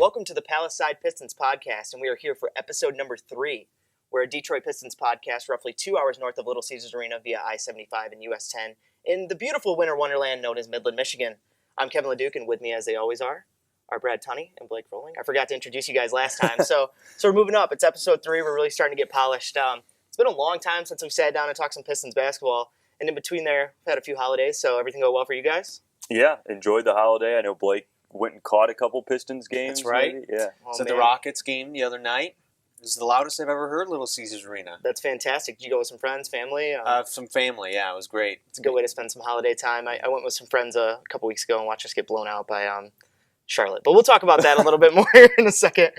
welcome to the Palisade Pistons podcast, and we are here for episode number 3. We're a Detroit Pistons podcast roughly 2 hours north of Little Caesars Arena via I-75 and US 10 in the beautiful winter wonderland known as Midland, Michigan. I'm Kevin LaDuke, and with me, as they always are Brad Tunney and Blake Rolling. I forgot to introduce you guys last time, so we're moving up. It's episode 3. We're really starting to get polished. It's been a long time since we've sat down and talked some Pistons basketball, and in between there, we've had a few holidays, so everything go well for you guys? Yeah, enjoyed the holiday. I know Blake went and caught a couple Pistons games. That's right. Maybe. Yeah. So the Rockets game the other night was the loudest I've ever heard Little Caesars Arena. That's fantastic. Did you go with some friends, family? Some family, yeah, it was great. It's a good way to spend some holiday time. I went with some friends a couple weeks ago and watched us get blown out by Charlotte. But we'll talk about that a little bit more here in a second.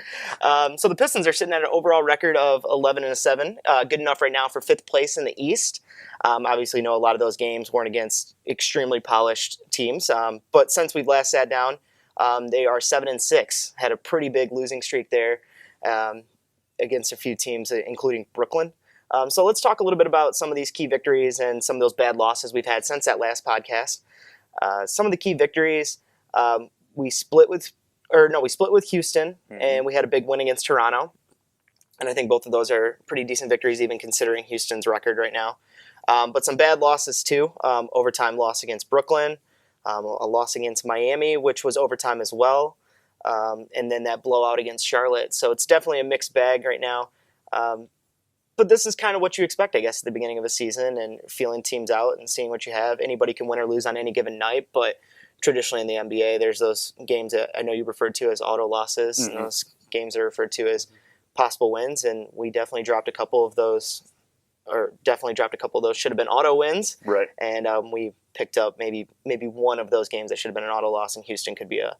So the Pistons are sitting at an overall record of 11-7, good enough right now for 5th place in the East. Obviously, a lot of those games weren't against extremely polished teams. But since we've last sat down, they are 7-6. Had a pretty big losing streak there against a few teams, including Brooklyn. So let's talk a little bit about some of these key victories and some of those bad losses we've had since that last podcast. Some of the key victories, we split with Houston, and we had a big win against Toronto. And I think both of those are pretty decent victories, even considering Houston's record right now. But some bad losses too. Overtime loss against Brooklyn, a loss against Miami, which was overtime as well, and then that blowout against Charlotte. So it's definitely a mixed bag right now. But this is kind of what you expect, I guess, at the beginning of a season, and feeling teams out and seeing what you have. Anybody can win or lose on any given night, but traditionally in the NBA, there's those games that I know you referred to as auto losses, and those games are referred to as possible wins, and we definitely dropped a couple of those. Should have been auto wins, right? And we picked up maybe one of those games that should have been an auto loss, and Houston could be a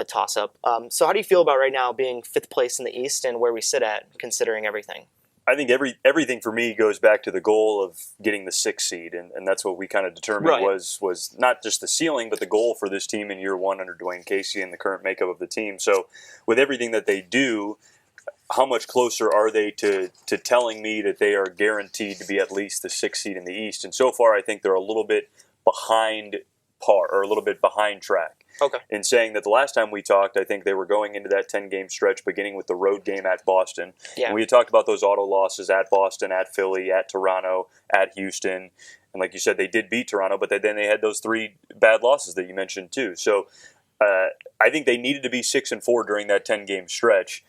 toss-up. So how do you feel about right now being 5th place in the East and where we sit at, considering everything? I think everything for me goes back to the goal of getting the 6th seed, and that's what we kind of determined was not just the ceiling, but the goal for this team in year 1 under Dwayne Casey and the current makeup of the team. So with everything that they do, how much closer are they to telling me that they are guaranteed to be at least the 6th seed in the East? And so far, I think they're a little bit behind par, or a little bit behind track. Okay. In saying that the last time we talked, I think they were going into that 10-game stretch, beginning with the road game at Boston. Yeah. And we had talked about those auto losses at Boston, at Philly, at Toronto, at Houston. And like you said, they did beat Toronto, but then they had those 3 bad losses that you mentioned too. So I think they needed to be 6-4 during that 10-game stretch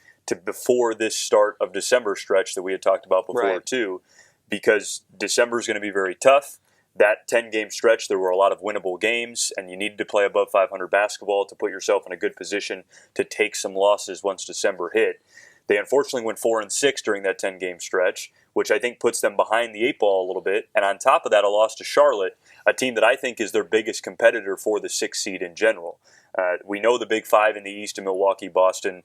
before this start of December stretch that we had talked about before too, because December is going to be very tough. That 10-game stretch, there were a lot of winnable games, and you needed to play above 500 basketball to put yourself in a good position to take some losses once December hit. They unfortunately went 4-6 during that 10-game stretch, which I think puts them behind the 8 ball a little bit. And on top of that, a loss to Charlotte, a team that I think is their biggest competitor for the 6th seed in general. We know the big 5 in the East: Milwaukee, Boston,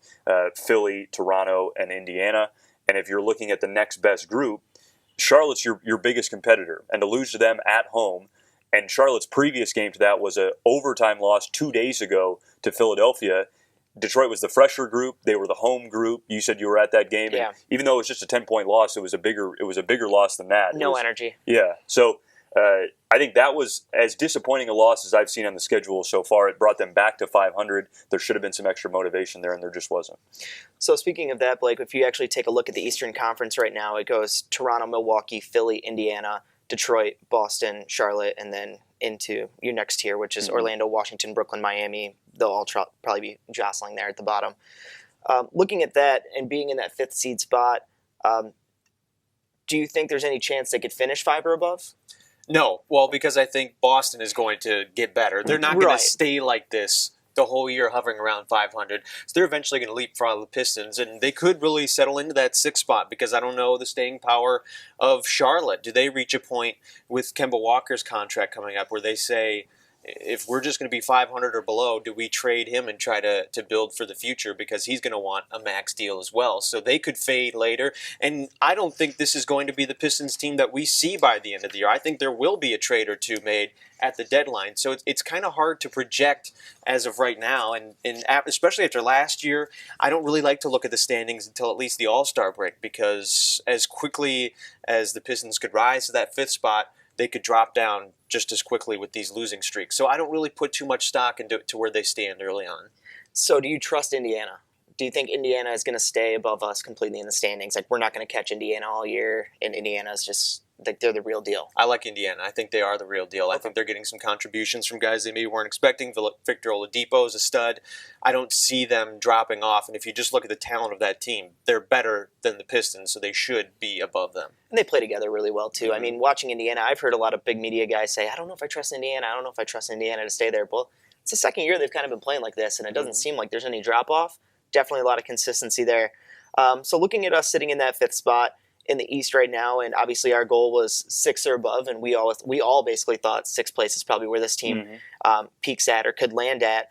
Philly, Toronto, and Indiana. And if you're looking at the next best group, Charlotte's your biggest competitor. And to lose to them at home, and Charlotte's previous game to that was an overtime loss 2 days ago to Philadelphia. Detroit was the fresher group. They were the home group. You said you were at that game. Yeah. And even though it was just a 10-point loss, it was a bigger loss than that. No energy. Yeah. So I think that was as disappointing a loss as I've seen on the schedule so far. It brought them back to 500. There should have been some extra motivation there, and there just wasn't. So speaking of that, Blake, if you actually take a look at the Eastern Conference right now, it goes Toronto, Milwaukee, Philly, Indiana, Detroit, Boston, Charlotte, and then into your next tier, which is Orlando, Washington, Brooklyn, Miami. They'll all probably be jostling there at the bottom. Looking at that and being in that 5th seed spot, do you think there's any chance they could finish 5 or above? No, well, because I think Boston is going to get better. They're not going to stay like this the whole year hovering around 500. So they're eventually going to leapfrog the Pistons, and they could really settle into that 6th spot, because I don't know the staying power of Charlotte. Do they reach a point with Kemba Walker's contract coming up where they say, if we're just going to be 500 or below, do we trade him and try to build for the future, because he's going to want a max deal as well? So they could fade later, and I don't think this is going to be the Pistons team that we see by the end of the year. I think there will be a trade or two made at the deadline. So it's kind of hard to project as of right now, and especially after last year, I don't really like to look at the standings until at least the All-Star break, because as quickly as the Pistons could rise to that 5th spot, they could drop down just as quickly with these losing streaks. So I don't really put too much stock into where they stand early on. So do you trust Indiana? Do you think Indiana is going to stay above us completely in the standings? Like, we're not going to catch Indiana all year, and Indiana's just, like, they're the real deal. I like Indiana. I think they are the real deal. I think they're getting some contributions from guys they maybe weren't expecting. Victor Oladipo is a stud. I don't see them dropping off. And if you just look at the talent of that team, they're better than the Pistons, so they should be above them. And they play together really well, too. I mean, watching Indiana, I've heard a lot of big media guys say, I don't know if I trust Indiana. I don't know if I trust Indiana to stay there. Well, it's the second year they've kind of been playing like this, and it doesn't seem like there's any drop-off. Definitely a lot of consistency there. So looking at us sitting in that 5th spot in the East right now, and obviously our goal was 6 or above, and we all basically thought 6th place is probably where this team peaks at or could land at.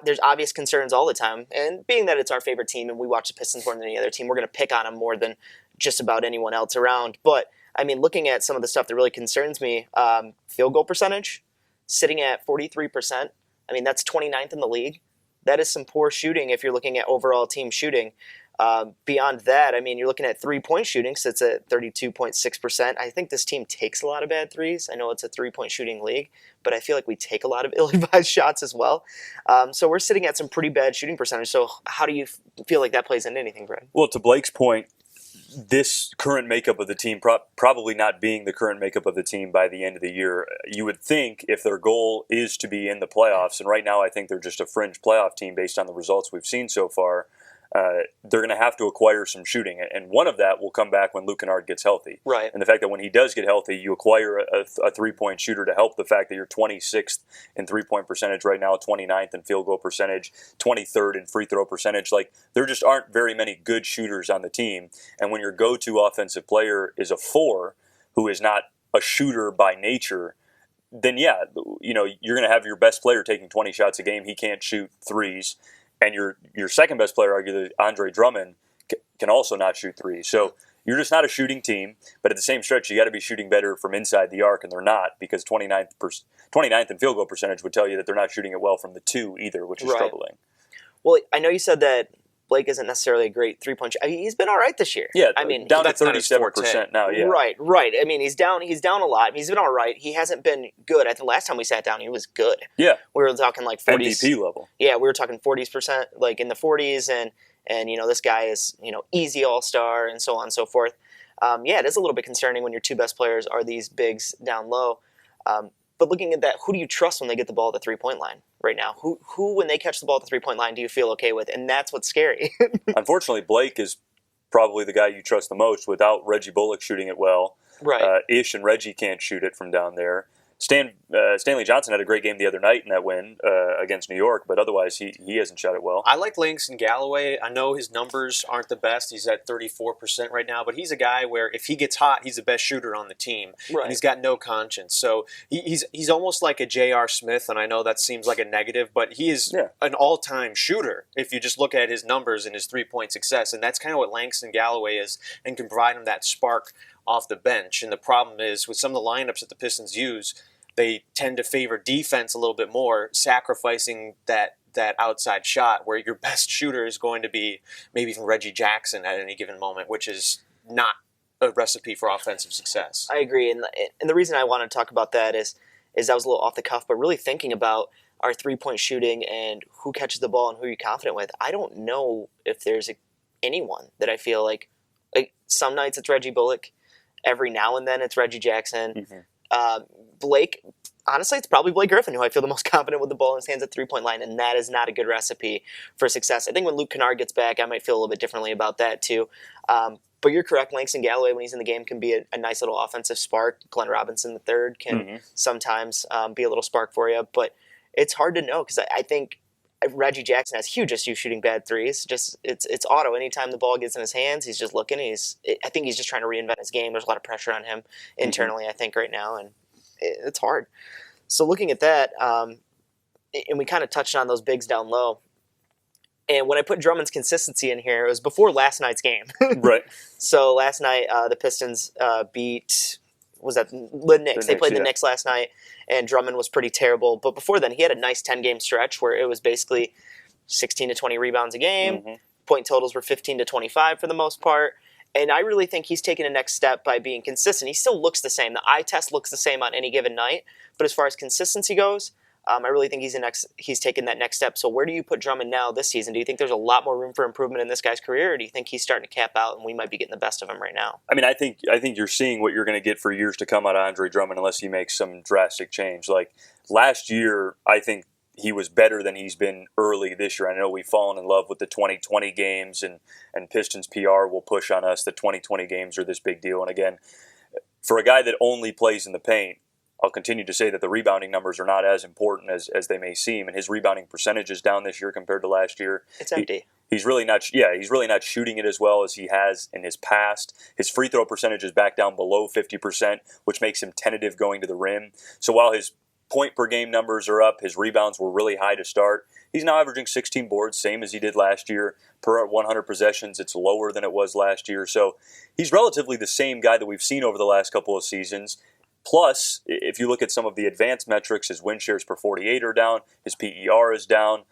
There's obvious concerns all the time, and being that it's our favorite team and we watch the Pistons more than any other team, we're going to pick on them more than just about anyone else around. But, I mean, looking at some of the stuff that really concerns me, field goal percentage, sitting at 43%. I mean, that's 29th in the league. That is some poor shooting if you're looking at overall team shooting. Beyond that, I mean, you're looking at 3-point shooting, so it's at 32.6%. I think this team takes a lot of bad threes. I know it's a 3-point shooting league, but I feel like we take a lot of ill-advised shots as well. So we're sitting at some pretty bad shooting percentage. So how do you feel like that plays into anything, Brad? Well, to Blake's point, this current makeup of the team, probably not being the current makeup of the team by the end of the year, you would think if their goal is to be in the playoffs, and right now I think they're just a fringe playoff team based on the results we've seen so far, they're going to have to acquire some shooting. And one of that will come back when Luke Kennard gets healthy. Right. And the fact that when he does get healthy, you acquire a 3-point shooter to help the fact that you're 26th in 3-point percentage right now, 29th in field goal percentage, 23rd in free throw percentage. Like, there just aren't very many good shooters on the team. And when your go-to offensive player is a 4 who is not a shooter by nature, then yeah, you know, you're going to have your best player taking 20 shots a game. He can't shoot threes. And your second best player, arguably Andre Drummond, can also not shoot threes. So you're just not a shooting team. But at the same stretch, you got to be shooting better from inside the arc, and they're not, because 29th in field goal percentage would tell you that they're not shooting it well from the 2 either, which is troubling. Well, I know you said that Blake isn't necessarily a great 3-point shooter. I mean, he's been all right this year. Yeah, I mean, down to 37% now. Yeah, right. I mean, he's down a lot. He's been all right. He hasn't been good. I think last time we sat down, he was good. Yeah, we were talking like 40s MVP level. Yeah, we were talking 40%, like in the 40s, and you know, this guy is, you know, easy all-star and so on and so forth. Yeah, it is a little bit concerning when your 2 best players are these bigs down low. But looking at that, who do you trust when they get the ball at the 3-point line right now? Who, when they catch the ball at the 3-point line, do you feel okay with? And that's what's scary. Unfortunately, Blake is probably the guy you trust the most without Reggie Bullock shooting it well. Right. Ish and Reggie can't shoot it from down there. Stanley Johnson had a great game the other night in that win against New York, but otherwise he hasn't shot it well. I like Langston Galloway. I know his numbers aren't the best. He's at 34% right now, but he's a guy where if he gets hot, he's the best shooter on the team. Right. And he's got no conscience. So he's almost like a J.R. Smith, and I know that seems like a negative, but he is an all-time shooter if you just look at his numbers and his 3-point success, and that's kind of what Langston Galloway is and can provide him that spark off the bench. And the problem is with some of the lineups that the Pistons use, they tend to favor defense a little bit more, sacrificing that outside shot where your best shooter is going to be maybe even Reggie Jackson at any given moment, which is not a recipe for offensive success. I agree. And the reason I want to talk about that is I was a little off the cuff, but really thinking about our 3-point shooting and who catches the ball and who you're confident with. I don't know if there's anyone that I feel like some nights it's Reggie Bullock. Every now and then it's Reggie Jackson. Mm-hmm. Blake, honestly, it's probably Blake Griffin who I feel the most confident with the ball in his hands at 3-point line, and that is not a good recipe for success. I think when Luke Kennard gets back, I might feel a little bit differently about that too. But you're correct, Langston Galloway, when he's in the game, can be a nice little offensive spark. Glenn Robinson III can sometimes be a little spark for you, but it's hard to know because I think Reggie Jackson has huge issues shooting bad threes. Just it's auto. Anytime the ball gets in his hands, he's just looking. I think he's just trying to reinvent his game. There's a lot of pressure on him internally, I think, right now, and it's hard. So looking at that, and we kind of touched on those bigs down low. And when I put Drummond's consistency in here, it was before last night's game. Right. So last night, the Pistons beat, the Knicks. They played the Knicks last night, and Drummond was pretty terrible. But before then, he had a nice 10-game stretch where it was basically 16 to 20 rebounds a game. Point totals were 15 to 25 for the most part. And I really think he's taken a next step by being consistent. He still looks the same. The eye test looks the same on any given night. But as far as consistency goes, I really think he's taken that next step. So where do you put Drummond now this season? Do you think there's a lot more room for improvement in this guy's career, or do you think he's starting to cap out and we might be getting the best of him right now? I mean, I think you're seeing what you're going to get for years to come out of Andre Drummond unless he makes some drastic change. Like last year, I think he was better than he's been early this year. I know we've fallen in love with the 2020 games, and Pistons PR will push on us that 2020 games are this big deal. And again, for a guy that only plays in the paint, I'll continue to say that the rebounding numbers are not as important as they may seem, and his rebounding percentage is down this year compared to last year. It's empty. He's really not shooting it as well as he has in his past. His free throw percentage is back down below 50%, which makes him tentative going to the rim. So while his point per game numbers are up, his rebounds were really high to start. He's now averaging 16 boards, same as he did last year. Per 100 possessions, it's lower than it was last year. So he's relatively the same guy that we've seen over the last couple of seasons. Plus, if you look at some of the advanced metrics, his win shares per 48 are down, his PER is down,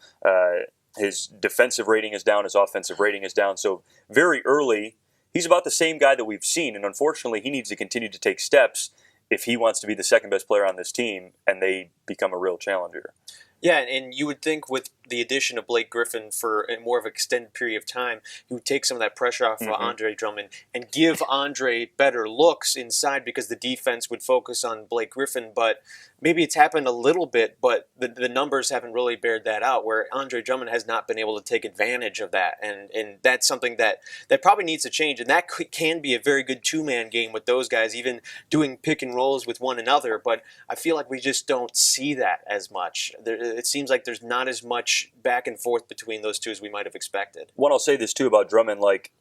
his defensive rating is down, his offensive rating is down. So very early, he's about the same guy that we've seen, and unfortunately, he needs to continue to take steps if he wants to be the second best player on this team and they become a real challenger. Yeah, and you would think with the addition of Blake Griffin for a more of an extended period of time, he would take some of that pressure off of Andre Drummond and give Andre better looks inside because the defense would focus on Blake Griffin. But maybe it's happened a little bit, but the numbers haven't really bared that out, where Andre Drummond has not been able to take advantage of that. And that's something that probably needs to change. And that can be a very good two-man game with those guys, even doing pick and rolls with one another. But I feel like we just don't see that as much. It seems like there's not as much back and forth between those two as we might have expected. One, I'll say this too about Drummond, like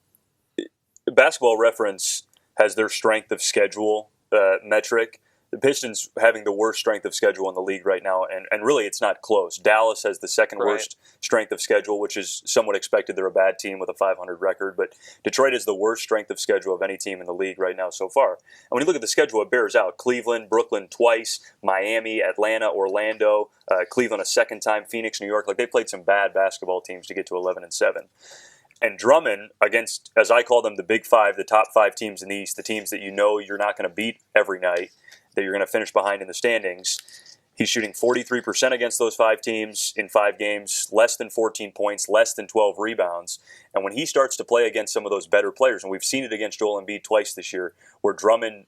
Basketball Reference has their strength of schedule metric. The Pistons having the worst strength of schedule in the league right now, and really it's not close. Dallas has the second worst strength of schedule, which is somewhat expected. They're a bad team with a 500 record, but Detroit is the worst strength of schedule of any team in the league right now so far. And when you look at the schedule, it bears out. Cleveland, Brooklyn twice, Miami, Atlanta, Orlando, Cleveland a second time, Phoenix, New York. Like they played some bad basketball teams to get to 11-7. And Drummond against, as I call them, the Big Five, the top five teams in the East, the teams that you know you're not going to beat every night, that you're going to finish behind in the standings. He's shooting 43% against those five teams in 5 games, less than 14 points, less than 12 rebounds. And when he starts to play against some of those better players, and we've seen it against Joel Embiid twice this year, where Drummond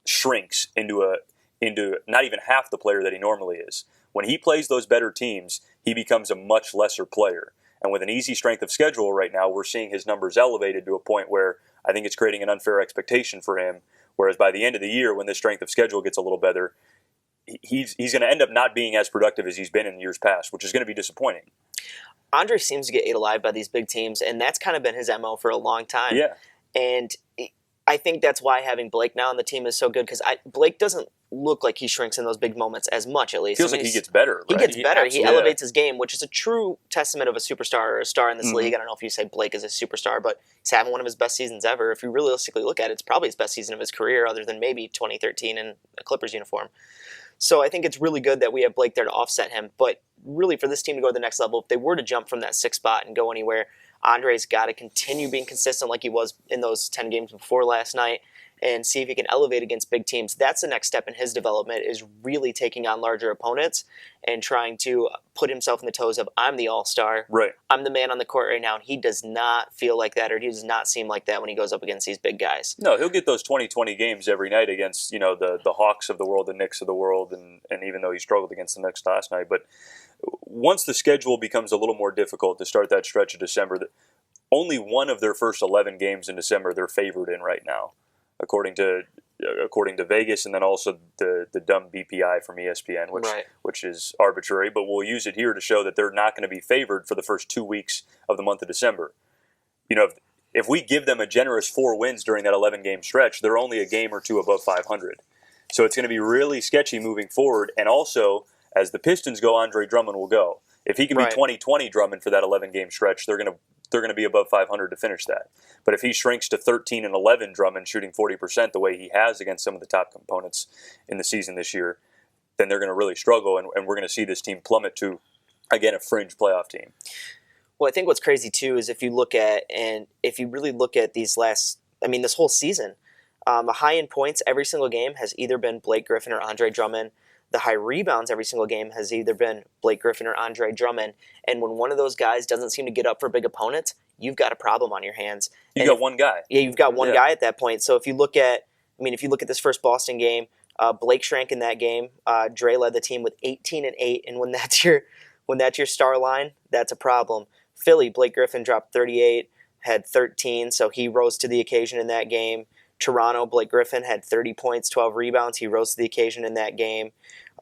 shrinks into not even half the player that he normally is. When he plays those better teams, he becomes a much lesser player. And with an easy strength of schedule right now, we're seeing his numbers elevated to a point where I think it's creating an unfair expectation for him. Whereas by the end of the year, when this strength of schedule gets a little better, he's going to end up not being as productive as he's been in years past, which is going to be disappointing. Andre seems to get ate alive by these big teams, and that's kind of been his MO for a long time. Yeah. And I think that's why having Blake now on the team is so good, because Blake doesn't look like he shrinks in those big moments as much, at least. Feels like he gets better. He right? gets better. He elevates his game, which is a true testament of a superstar or a star in this league. I don't know if you say Blake is a superstar, but he's having one of his best seasons ever. If you realistically look at it, it's probably his best season of his career, other than maybe 2013 in a Clippers uniform. So I think it's really good that we have Blake there to offset him. But really, for this team to go to the next level, if they were to jump from that 6th spot and go anywhere, Andre's got to continue being consistent like he was in those 10 games before last night, and see if he can elevate against big teams. That's the next step in his development, is really taking on larger opponents and trying to put himself in the toes of, I'm the all-star. Right. I'm the man on the court right now. And he does not feel like that, or he does not seem like that when he goes up against these big guys. No, he'll get those 20-20 games every night against, the Hawks of the world, the Knicks of the world, and even though he struggled against the Knicks last night. But once the schedule becomes a little more difficult to start that stretch of December, only one of their first 11 games in December they're favored in right now, according to Vegas, and then also the dumb BPI from ESPN, which is arbitrary, but we'll use it here to show that they're not going to be favored for the first 2 weeks of the month of December. If we give them a generous 4 wins during that 11-game stretch, they're only a game or two above 500. So it's going to be really sketchy moving forward, and also, as the Pistons go, Andre Drummond will go. If he can be 20-20 Drummond for that 11-game stretch, they're going to be above 500 to finish that. But if he shrinks to 13-11 Drummond, shooting 40% the way he has against some of the top components in the season this year, then they're going to really struggle, and we're going to see this team plummet to, again, a fringe playoff team. Well, I think what's crazy, too, is if you really look at this whole season, the high-end points every single game has either been Blake Griffin or Andre Drummond. The high rebounds every single game has either been Blake Griffin or Andre Drummond. And when one of those guys doesn't seem to get up for big opponents, you've got a problem on your hands. You got one guy. Yeah, you've got one guy at that point. So if you look at this first Boston game, Blake shrank in that game. Dre led the team with 18 and 8, and when that's your star line, that's a problem. Philly, Blake Griffin dropped 38, had 13, so he rose to the occasion in that game. Toronto, Blake Griffin had 30 points, 12 rebounds. He rose to the occasion in that game.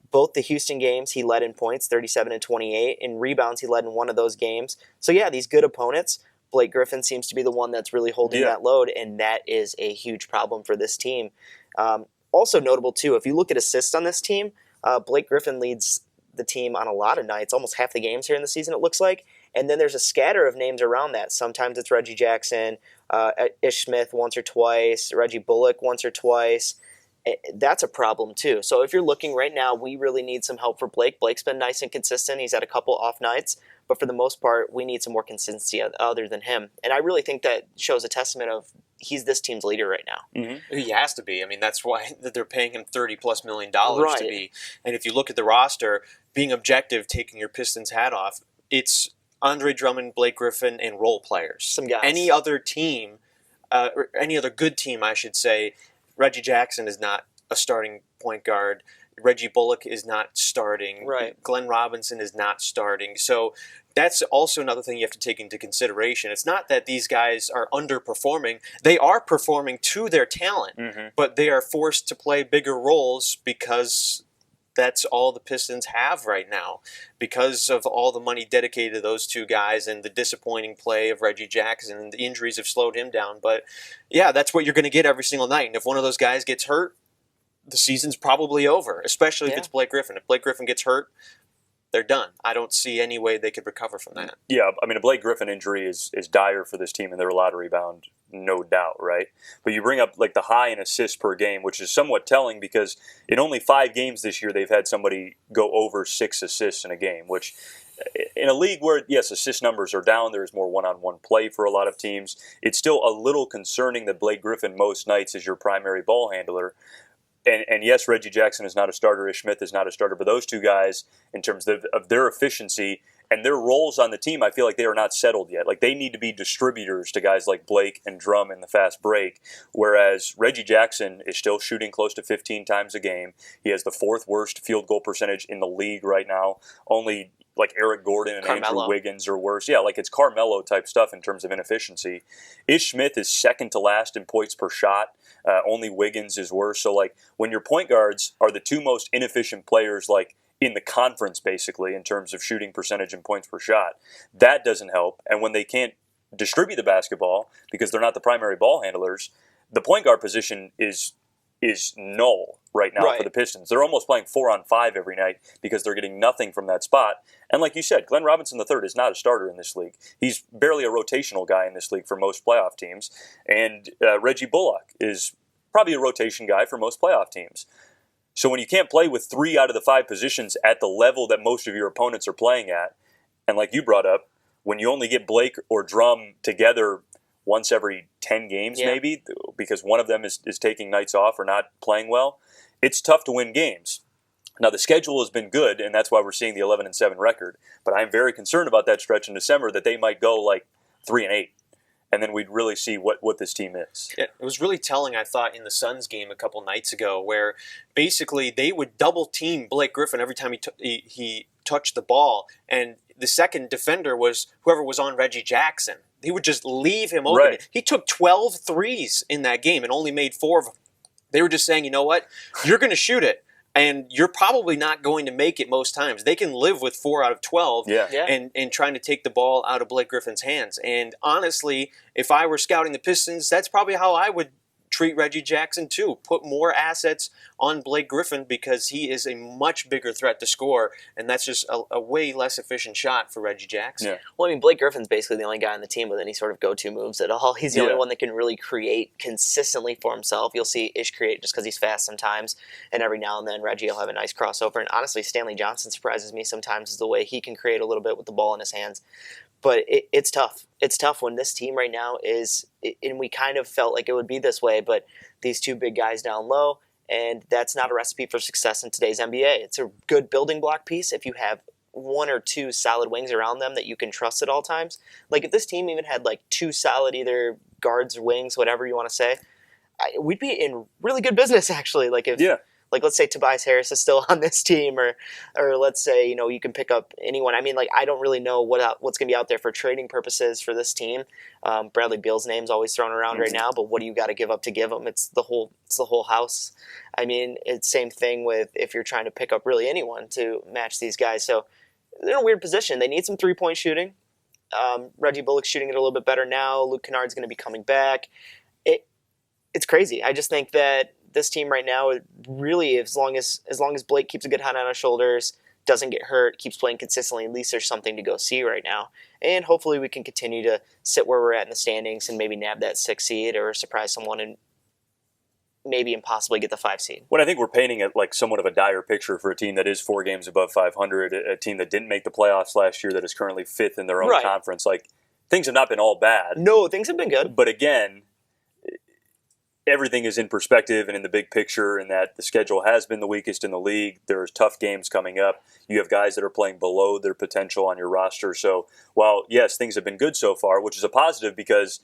Both the Houston games, he led in points, 37 and 28. In rebounds, he led in one of those games. So yeah, these good opponents, Blake Griffin seems to be the one that's really holding that load, and that is a huge problem for this team. Also notable, too, if you look at assists on this team, Blake Griffin leads the team on a lot of nights, almost half the games here in the season, it looks like. And then there's a scatter of names around that. Sometimes it's Reggie Jackson, Ish Smith once or twice, Reggie Bullock once or twice. That's a problem, too. So if you're looking right now, we really need some help for Blake. Blake's been nice and consistent. He's had a couple off nights. But for the most part, we need some more consistency other than him. And I really think that shows a testament of he's this team's leader right now. Mm-hmm. He has to be. I mean, that's why they're paying him $30+ million to be. And if you look at the roster, being objective, taking your Pistons hat off, it's Andre Drummond, Blake Griffin, and role players. Some guys. Any other team, or any other good team, I should say, Reggie Jackson is not a starting point guard. Reggie Bullock is not starting. Right. Glenn Robinson is not starting. So that's also another thing you have to take into consideration. It's not that these guys are underperforming. They are performing to their talent, but they are forced to play bigger roles because that's all the Pistons have right now, because of all the money dedicated to those two guys and the disappointing play of Reggie Jackson, and the injuries have slowed him down. But yeah, that's what you're going to get every single night. And if one of those guys gets hurt, the season's probably over, especially if it's Blake Griffin. If Blake Griffin gets hurt, they're done. I don't see any way they could recover from that. Yeah, I mean, a Blake Griffin injury is dire for this team, and they're a lottery bound, no doubt, right? But you bring up like the high in assists per game, which is somewhat telling because in only 5 games this year, they've had somebody go over 6 assists in a game, which in a league where, yes, assist numbers are down, there's more one-on-one play for a lot of teams, it's still a little concerning that Blake Griffin most nights is your primary ball handler. And yes, Reggie Jackson is not a starter. Ish Smith is not a starter. But those two guys, in terms of their efficiency and their roles on the team, I feel like they are not settled yet. Like they need to be distributors to guys like Blake and Drum in the fast break, whereas Reggie Jackson is still shooting close to 15 times a game. He has the 4th worst field goal percentage in the league right now. Only like Eric Gordon and Carmelo. Andrew Wiggins are worse. Yeah, like it's Carmelo type stuff in terms of inefficiency. Ish Smith is second to last in points per shot. Only Wiggins is worse. So like when your point guards are the 2 most inefficient players like in the conference basically in terms of shooting percentage and points per shot, that doesn't help. And when they can't distribute the basketball because they're not the primary ball handlers, the point guard position is null right now for the Pistons. They're almost playing 4-on-5 every night because they're getting nothing from that spot. And like you said, Glenn Robinson III is not a starter in this league. He's barely a rotational guy in this league for most playoff teams. And Reggie Bullock is probably a rotation guy for most playoff teams. So when you can't play with 3 out of the 5 positions at the level that most of your opponents are playing at, and like you brought up, when you only get Blake or Drum together once every 10 games maybe, because one of them is taking nights off or not playing well, it's tough to win games. Now, the schedule has been good, and that's why we're seeing the 11-7 record. But I'm very concerned about that stretch in December that they might go like 3-8. And then we'd really see what this team is. It was really telling, I thought, in the Suns game a couple nights ago, where basically they would double team Blake Griffin every time he touched the ball, and the second defender was whoever was on Reggie Jackson. He would just leave him open. Right. He took 12 threes in that game and only made 4 of them. They were just saying, you know what, you're going to shoot it. And you're probably not going to make it most times. They can live with 4 out of 12 and trying to take the ball out of Blake Griffin's hands. And honestly, if I were scouting the Pistons, that's probably how I would treat Reggie Jackson too. Put more assets on Blake Griffin because he is a much bigger threat to score, and that's just a way less efficient shot for Reggie Jackson. Yeah. Well, I mean, Blake Griffin's basically the only guy on the team with any sort of go-to moves at all. He's the only one that can really create consistently for himself. You'll see Ish create just because he's fast sometimes, and every now and then Reggie will have a nice crossover. And honestly, Stanley Johnson surprises me sometimes is the way he can create a little bit with the ball in his hands. But it's tough. It's tough when this team right now is, and we kind of felt like it would be this way, but these 2 big guys down low, And that's not a recipe for success in today's NBA. It's a good building block piece if you have one or two solid wings around them that you can trust at all times. Like if this team even had like two solid either guards or wings, whatever you want to say, we'd be in really good business actually. Like if like let's say Tobias Harris is still on this team, or let's say you can pick up anyone. I mean, like I don't really know what's going to be out there for trading purposes for this team. Bradley Beal's name's always thrown around right now, but what do you got to give up to give him? It's the whole house. I mean, it's same thing with if you're trying to pick up really anyone to match these guys. So they're in a weird position. They need some 3-point shooting. Reggie Bullock's shooting it a little bit better now. Luke Kennard's going to be coming back. It's crazy. I just think that this team right now, really, as long as Blake keeps a good head on his shoulders, doesn't get hurt, keeps playing consistently, at least there's something to go see right now. And hopefully we can continue to sit where we're at in the standings and maybe nab that 6 seed or surprise someone and maybe impossibly get the 5 seed. Well, I think we're painting it like somewhat of a dire picture for a team that is 4 games above 500, a team that didn't make the playoffs last year, that is currently 5th in their own conference. Like, things have not been all bad. No, things have been good. But again, everything is in perspective and in the big picture, and that the schedule has been the weakest in the league. There's tough games coming up. You have guys that are playing below their potential on your roster. So while, yes, things have been good so far, which is a positive because,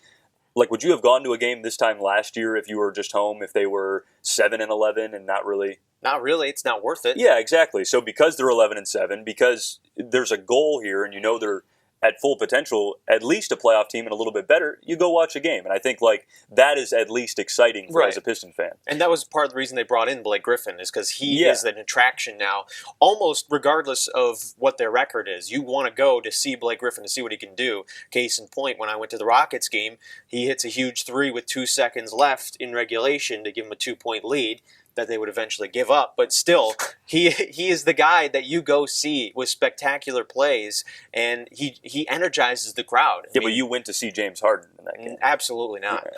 like, would you have gone to a game this time last year if you were just home, if they were 7-11 and not really? Not really. It's not worth it. Yeah, exactly. So because they're 11-7, because there's a goal here and they're at full potential, at least a playoff team and a little bit better, you go watch a game. And I think like that is at least exciting for as a Piston fan. And that was part of the reason they brought in Blake Griffin, is because he is an attraction now, almost regardless of what their record is. You want to go to see Blake Griffin to see what he can do. Case in point, when I went to the Rockets game, he hits a huge 3 with 2 seconds left in regulation to give him a 2-point lead that they would eventually give up. But still, he is the guy that you go see with spectacular plays, and he energizes the crowd. Yeah, but you went to see James Harden in that game. Absolutely not.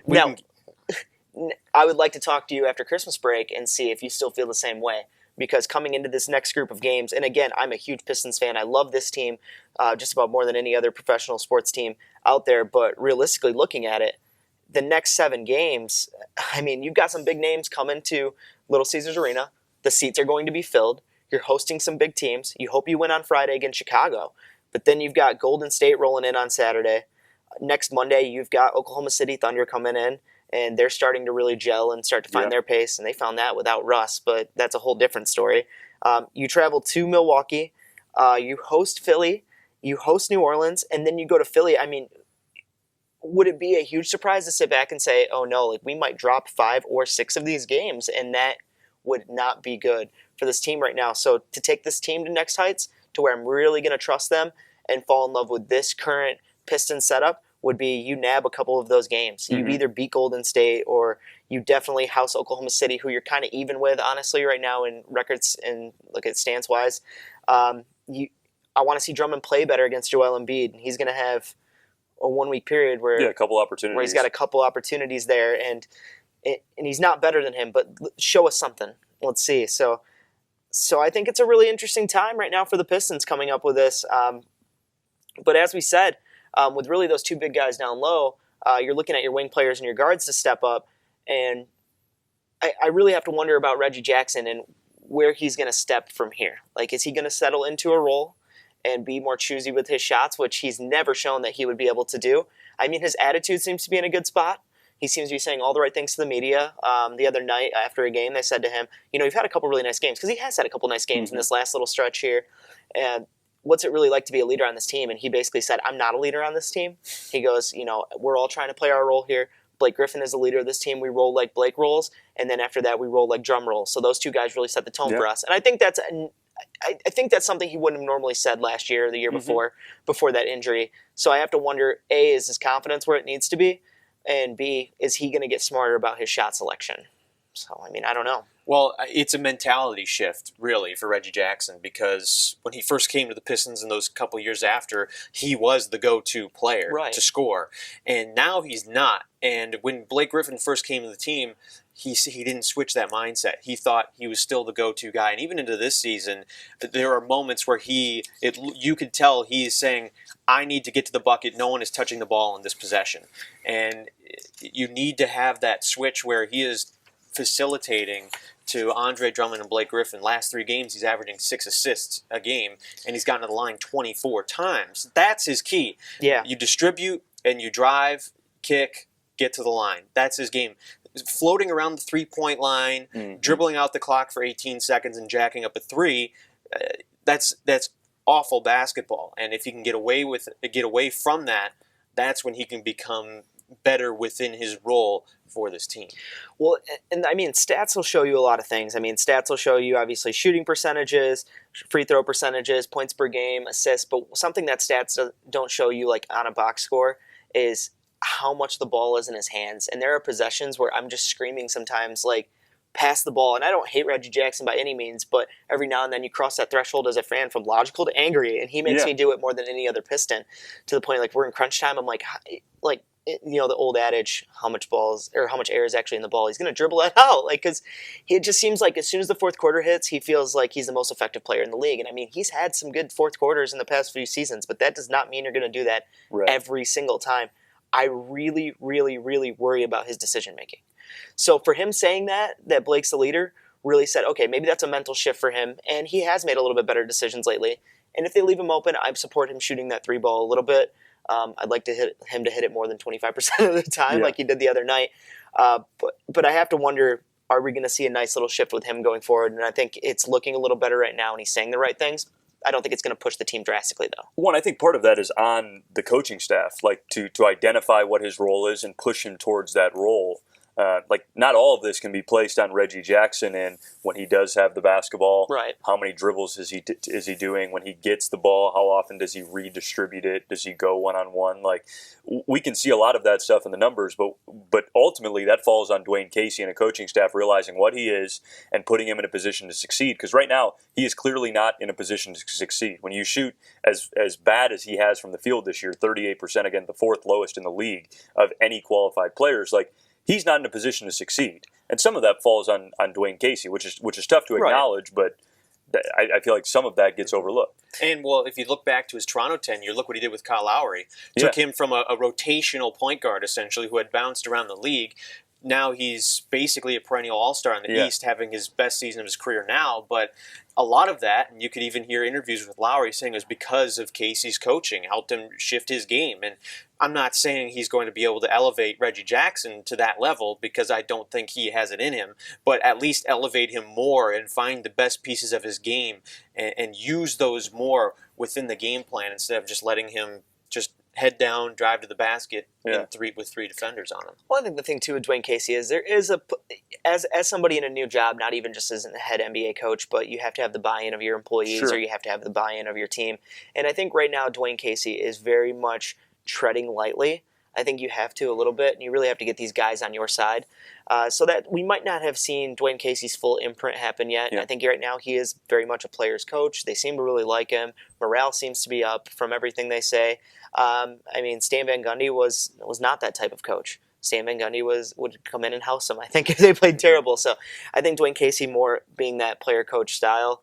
Now, I would like to talk to you after Christmas break and see if you still feel the same way. Because coming into this next group of games, and again, I'm a huge Pistons fan. I love this team just about more than any other professional sports team out there. But realistically looking at it, the next 7 games, I mean, you've got some big names coming to Little Caesars Arena. The seats are going to be filled. You're hosting some big teams. You hope you win on Friday against Chicago. But then you've got Golden State rolling in on Saturday. Next Monday, you've got Oklahoma City Thunder coming in, and they're starting to really gel and start to find their pace. And they found that without Russ, but that's a whole different story. You travel to Milwaukee. You host Philly. You host New Orleans, and then you go to Philly. I mean, would it be a huge surprise to sit back and say, oh no, like we might drop 5 or 6 of these games, and that would not be good for this team right now. So to take this team to next heights, to where I'm really going to trust them and fall in love with this current Pistons setup, would be you nab a couple of those games. You either beat Golden State or you definitely house Oklahoma City, who you're kind of even with, honestly, right now in records and look at stance-wise. I want to see Drummond play better against Joel Embiid. He's going to have a 1-week period where a couple opportunities, where he's got a couple opportunities there, and he's not better than him, but show us something. Let's see. So I think it's a really interesting time right now for the Pistons coming up with this. But as we said, with really those 2 big guys down low, you're looking at your wing players and your guards to step up, and I really have to wonder about Reggie Jackson and where he's going to step from here. Like, is he going to settle into a role and be more choosy with his shots, which he's never shown that he would be able to do? I mean, his attitude seems to be in a good spot. He seems to be saying all the right things to the media. The other night after a game, they said to him, you've had a couple really nice games, because he has had a couple nice games in this last little stretch here. And what's it really like to be a leader on this team? And he basically said, I'm not a leader on this team. He goes, we're all trying to play our role here. Blake Griffin is the leader of this team. We roll like Blake rolls. And then after that, we roll like Drum rolls. So those 2 guys really set the tone for us. And I think that's something he wouldn't have normally said last year or the year before that injury. So I have to wonder, A, is his confidence where it needs to be? And B, is he going to get smarter about his shot selection? So, I mean, I don't know. Well, it's a mentality shift, really, for Reggie Jackson, because when he first came to the Pistons in those couple years after, he was the go-to player to score. And now he's not. And when Blake Griffin first came to the team, he didn't switch that mindset. He thought he was still the go-to guy. And even into this season, there are moments where you could tell he is saying, I need to get to the bucket. No one is touching the ball in this possession. And you need to have that switch where he is facilitating to Andre Drummond and Blake Griffin. Last 3 games, he's averaging 6 assists a game, and he's gotten to the line 24 times. That's his key. Yeah. You distribute and you drive, kick, get to the line. That's his game. Floating around the 3-point line, dribbling out the clock for 18 seconds and jacking up a 3, that's awful basketball. And if he can get away from that, that's when he can become better within his role for this team. Well, and I mean, stats will show you a lot of things. I mean, stats will show you obviously shooting percentages, free throw percentages, points per game, assists, but something that stats don't show you, like on a box score, is how much the ball is in his hands. And there are possessions where I'm just screaming sometimes, like, pass the ball. And I don't hate Reggie Jackson by any means, but every now and then you cross that threshold as a fan from logical to angry, and he makes me do it more than any other Piston, to the point, like, we're in crunch time. I'm like, you know, the old adage, how much air is actually in the ball. He's going to dribble it out. Like, because it just seems like as soon as the fourth quarter hits, he feels like he's the most effective player in the league. And I mean, he's had some good fourth quarters in the past few seasons, but that does not mean you're going to do that every single time. I really, really, really worry about his decision making. So for him saying that Blake's the leader, really said, okay, maybe that's a mental shift for him. And he has made a little bit better decisions lately. And if they leave him open, I support him shooting that 3 ball a little bit. I'd like to hit it more than 25% of the time, like he did the other night. But I have to wonder, are we going to see a nice little shift with him going forward? And I think it's looking a little better right now, and he's saying the right things. I don't think it's going to push the team drastically, though. One, I think part of that is on the coaching staff, like to identify what his role is and push him towards that role. Like, not all of this can be placed on Reggie Jackson, and when he does have the basketball, how many dribbles is he doing? When he gets the ball, how often does he redistribute it? Does he go one-on-one? Like, we can see a lot of that stuff in the numbers, but ultimately that falls on Dwayne Casey and a coaching staff realizing what he is and putting him in a position to succeed. Because right now, he is clearly not in a position to succeed. When you shoot as bad as he has from the field this year, 38%, again, the 4th lowest in the league of any qualified players, like, he's not in a position to succeed. And some of that falls on Dwayne Casey, which is tough to acknowledge, but I feel like some of that gets overlooked. And, well, if you look back to his Toronto tenure, look what he did with Kyle Lowry. Took him from a rotational point guard, essentially, who had bounced around the league. Now he's basically a perennial all-star in the East, having his best season of his career now. But a lot of that, and you could even hear interviews with Lowry saying, it was because of Casey's coaching, helped him shift his game. And I'm not saying he's going to be able to elevate Reggie Jackson to that level, because I don't think he has it in him, but at least elevate him more and find the best pieces of his game and use those more within the game plan, instead of just letting him just head down, drive to the basket, and with 3 defenders on him. Well, I think the thing too with Dwayne Casey is there is as somebody in a new job, not even just as a head NBA coach, but you have to have the buy-in of your employees, or you have to have the buy-in of your team. And I think right now Dwayne Casey is very much treading lightly. I think you have to a little bit, and you really have to get these guys on your side, so that we might not have seen Dwayne Casey's full imprint happen yet. I think right now he is very much a player's coach. They seem to really like him. Morale seems to be up from everything they say. I mean, Stan Van Gundy was not that type of coach. Stan Van Gundy would come in and house them, I think, if they played terrible. So I think Dwayne Casey more being that player-coach style.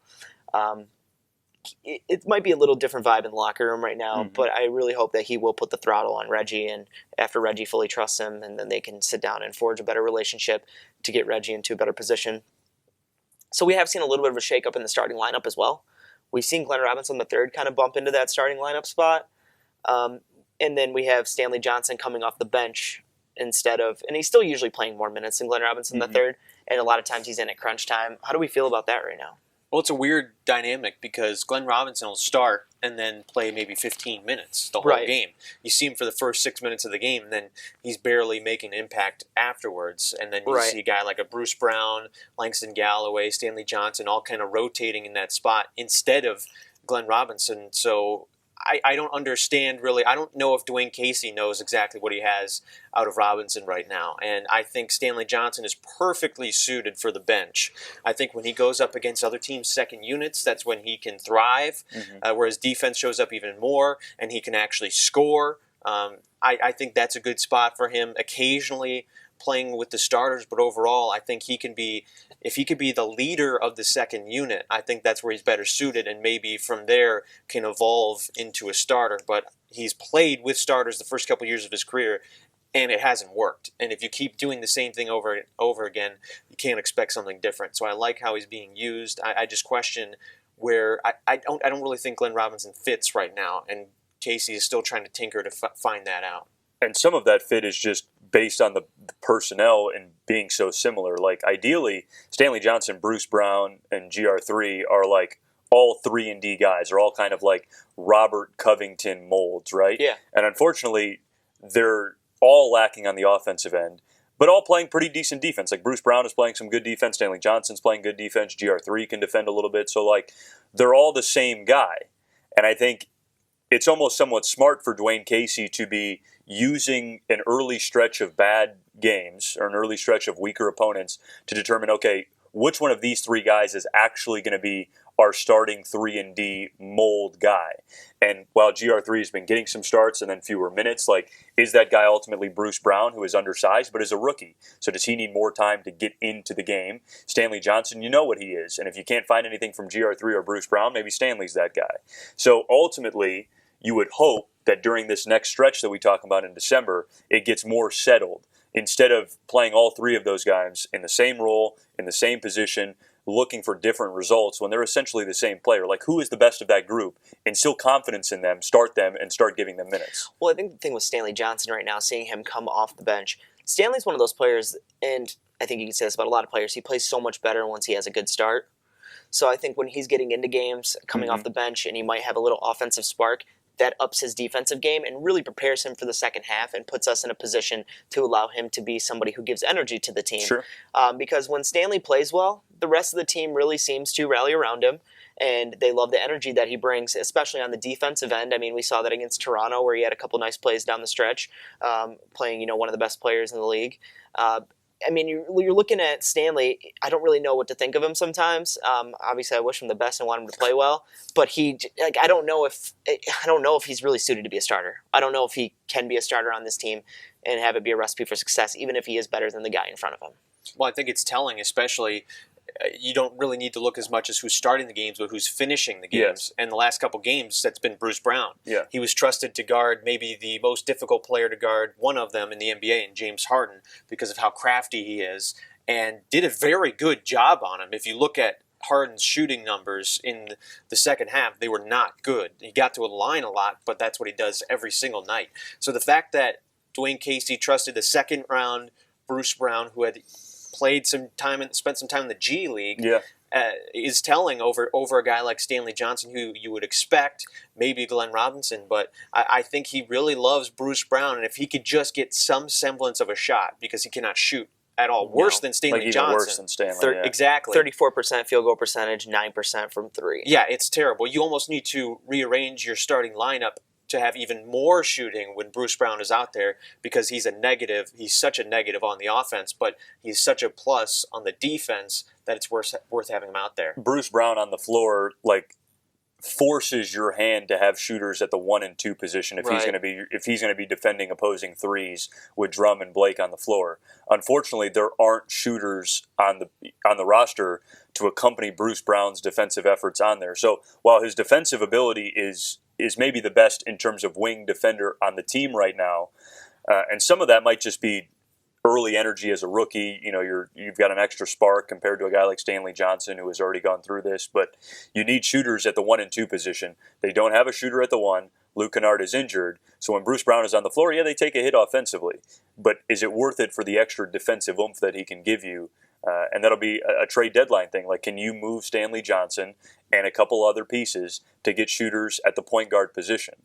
It might be a little different vibe in the locker room right now, but I really hope that he will put the throttle on Reggie, and after Reggie fully trusts him, and then they can sit down and forge a better relationship to get Reggie into a better position. So we have seen a little bit of a shakeup in the starting lineup as well. We've seen Glenn Robinson III kind of bump into that starting lineup spot. And then we have Stanley Johnson coming off the bench instead of, and he's still usually playing more minutes than Glenn Robinson III, and a lot of times he's in at crunch time. How do we feel about that right now? Well, it's a weird dynamic, because Glenn Robinson will start and then play maybe 15 minutes the whole game. You see him for the first 6 minutes of the game, and then he's barely making an impact afterwards. And then you see a guy like a Bruce Brown, Langston Galloway, Stanley Johnson, all kind of rotating in that spot instead of Glenn Robinson. So I don't understand, really. I don't know if Dwayne Casey knows exactly what he has out of Robinson right now. And I think Stanley Johnson is perfectly suited for the bench. I think when he goes up against other teams' second units, that's when he can thrive, whereas defense shows up even more, and he can actually score. I think that's a good spot for him. Occasionally playing with the starters, but overall, I think he can be, if he could be the leader of the second unit, I think that's where he's better suited, and maybe from there can evolve into a starter. But he's played with starters the first couple years of his career, and it hasn't worked. And if you keep doing the same thing over and over again, you can't expect something different. So I like how he's being used. I just question where I don't really think Glenn Robinson fits right now, and Casey is still trying to tinker to find that out. And some of that fit is just based on the personnel and being so similar. Like, ideally, Stanley Johnson, Bruce Brown, and GR3 are like all 3-and-D guys. They're all kind of like Robert Covington molds, right? Yeah. And unfortunately, they're all lacking on the offensive end, but all playing pretty decent defense. Like, Bruce Brown is playing some good defense. Stanley Johnson's playing good defense. GR3 can defend a little bit. So, like, they're all the same guy. And I think it's almost somewhat smart for Dwayne Casey to be using an early stretch of bad games or an early stretch of weaker opponents to determine, okay, which one of these three guys is actually going to be our starting 3-and-D mold guy. And while GR3 has been getting some starts and then fewer minutes, like, is that guy ultimately Bruce Brown, who is undersized but is a rookie? So does he need more time to get into the game? Stanley Johnson, you know what he is. And if you can't find anything from GR3 or Bruce Brown, maybe Stanley's that guy. So ultimately, you would hope that during this next stretch that we talk about in December, it gets more settled. Instead of playing all three of those guys in the same role, in the same position, looking for different results when they're essentially the same player. Like, who is the best of that group? Instill confidence in them, start them, and start giving them minutes. Well, I think the thing with Stanley Johnson right now, seeing him come off the bench, Stanley's one of those players, and I think you can say this about a lot of players, he plays so much better once he has a good start. So I think when he's getting into games, coming off the bench, and he might have a little offensive spark, that ups his defensive game and really prepares him for the second half and puts us in a position to allow him to be somebody who gives energy to the team. Sure. Because when Stanley plays well, the rest of the team really seems to rally around him, and they love the energy that he brings, especially on the defensive end. I mean, we saw that against Toronto where he had a couple nice plays down the stretch, playing one of the best players in the league. I mean, you're looking at Stanley. I don't really know what to think of him sometimes. Obviously, I wish him the best and want him to play well. But I don't know if he's really suited to be a starter. I don't know if he can be a starter on this team and have it be a recipe for success, even if he is better than the guy in front of him. Well, I think it's telling, especially. You don't really need to look as much as who's starting the games, but who's finishing the games. Yes. And the last couple games, that's been Bruce Brown. Yeah. He was trusted to guard maybe the most difficult player to guard, one of them in the NBA, in James Harden, because of how crafty he is, and did a very good job on him. If you look at Harden's shooting numbers in the second half, they were not good. He got to a line a lot, but that's what he does every single night. So the fact that Dwayne Casey trusted the second-round Bruce Brown, who had played some time and spent some time in the G League, is telling over a guy like Stanley Johnson, who you would expect, maybe Glenn Robinson, but I think he really loves Bruce Brown, and if he could just get some semblance of a shot, because he cannot shoot at all, worse than Stanley Johnson. Worse than Stanley, Exactly. 34% field goal percentage, 9% from three. Yeah, it's terrible. You almost need to rearrange your starting lineup to have even more shooting when Bruce Brown is out there, because he's a negative. He's such a negative on the offense, but he's such a plus on the defense that it's worth having him out there. Bruce Brown on the floor, like, forces your hand to have shooters at the 1 and 2 position if he's going to be defending opposing threes with Drum and Blake on the floor. Unfortunately, there aren't shooters on the roster to accompany Bruce Brown's defensive efforts on there. So while his defensive ability is maybe the best in terms of wing defender on the team right now, and some of that might just be early energy as a rookie. You've got an extra spark compared to a guy like Stanley Johnson, who has already gone through this, but you need shooters at the 1 and 2 position. They don't have a shooter at the 1. Luke Kennard is injured, so when Bruce Brown is on the floor, they take a hit offensively, but is it worth it for the extra defensive oomph that he can give you? And that'll be a trade deadline thing. Like, can you move Stanley Johnson and a couple other pieces to get shooters at the point guard position?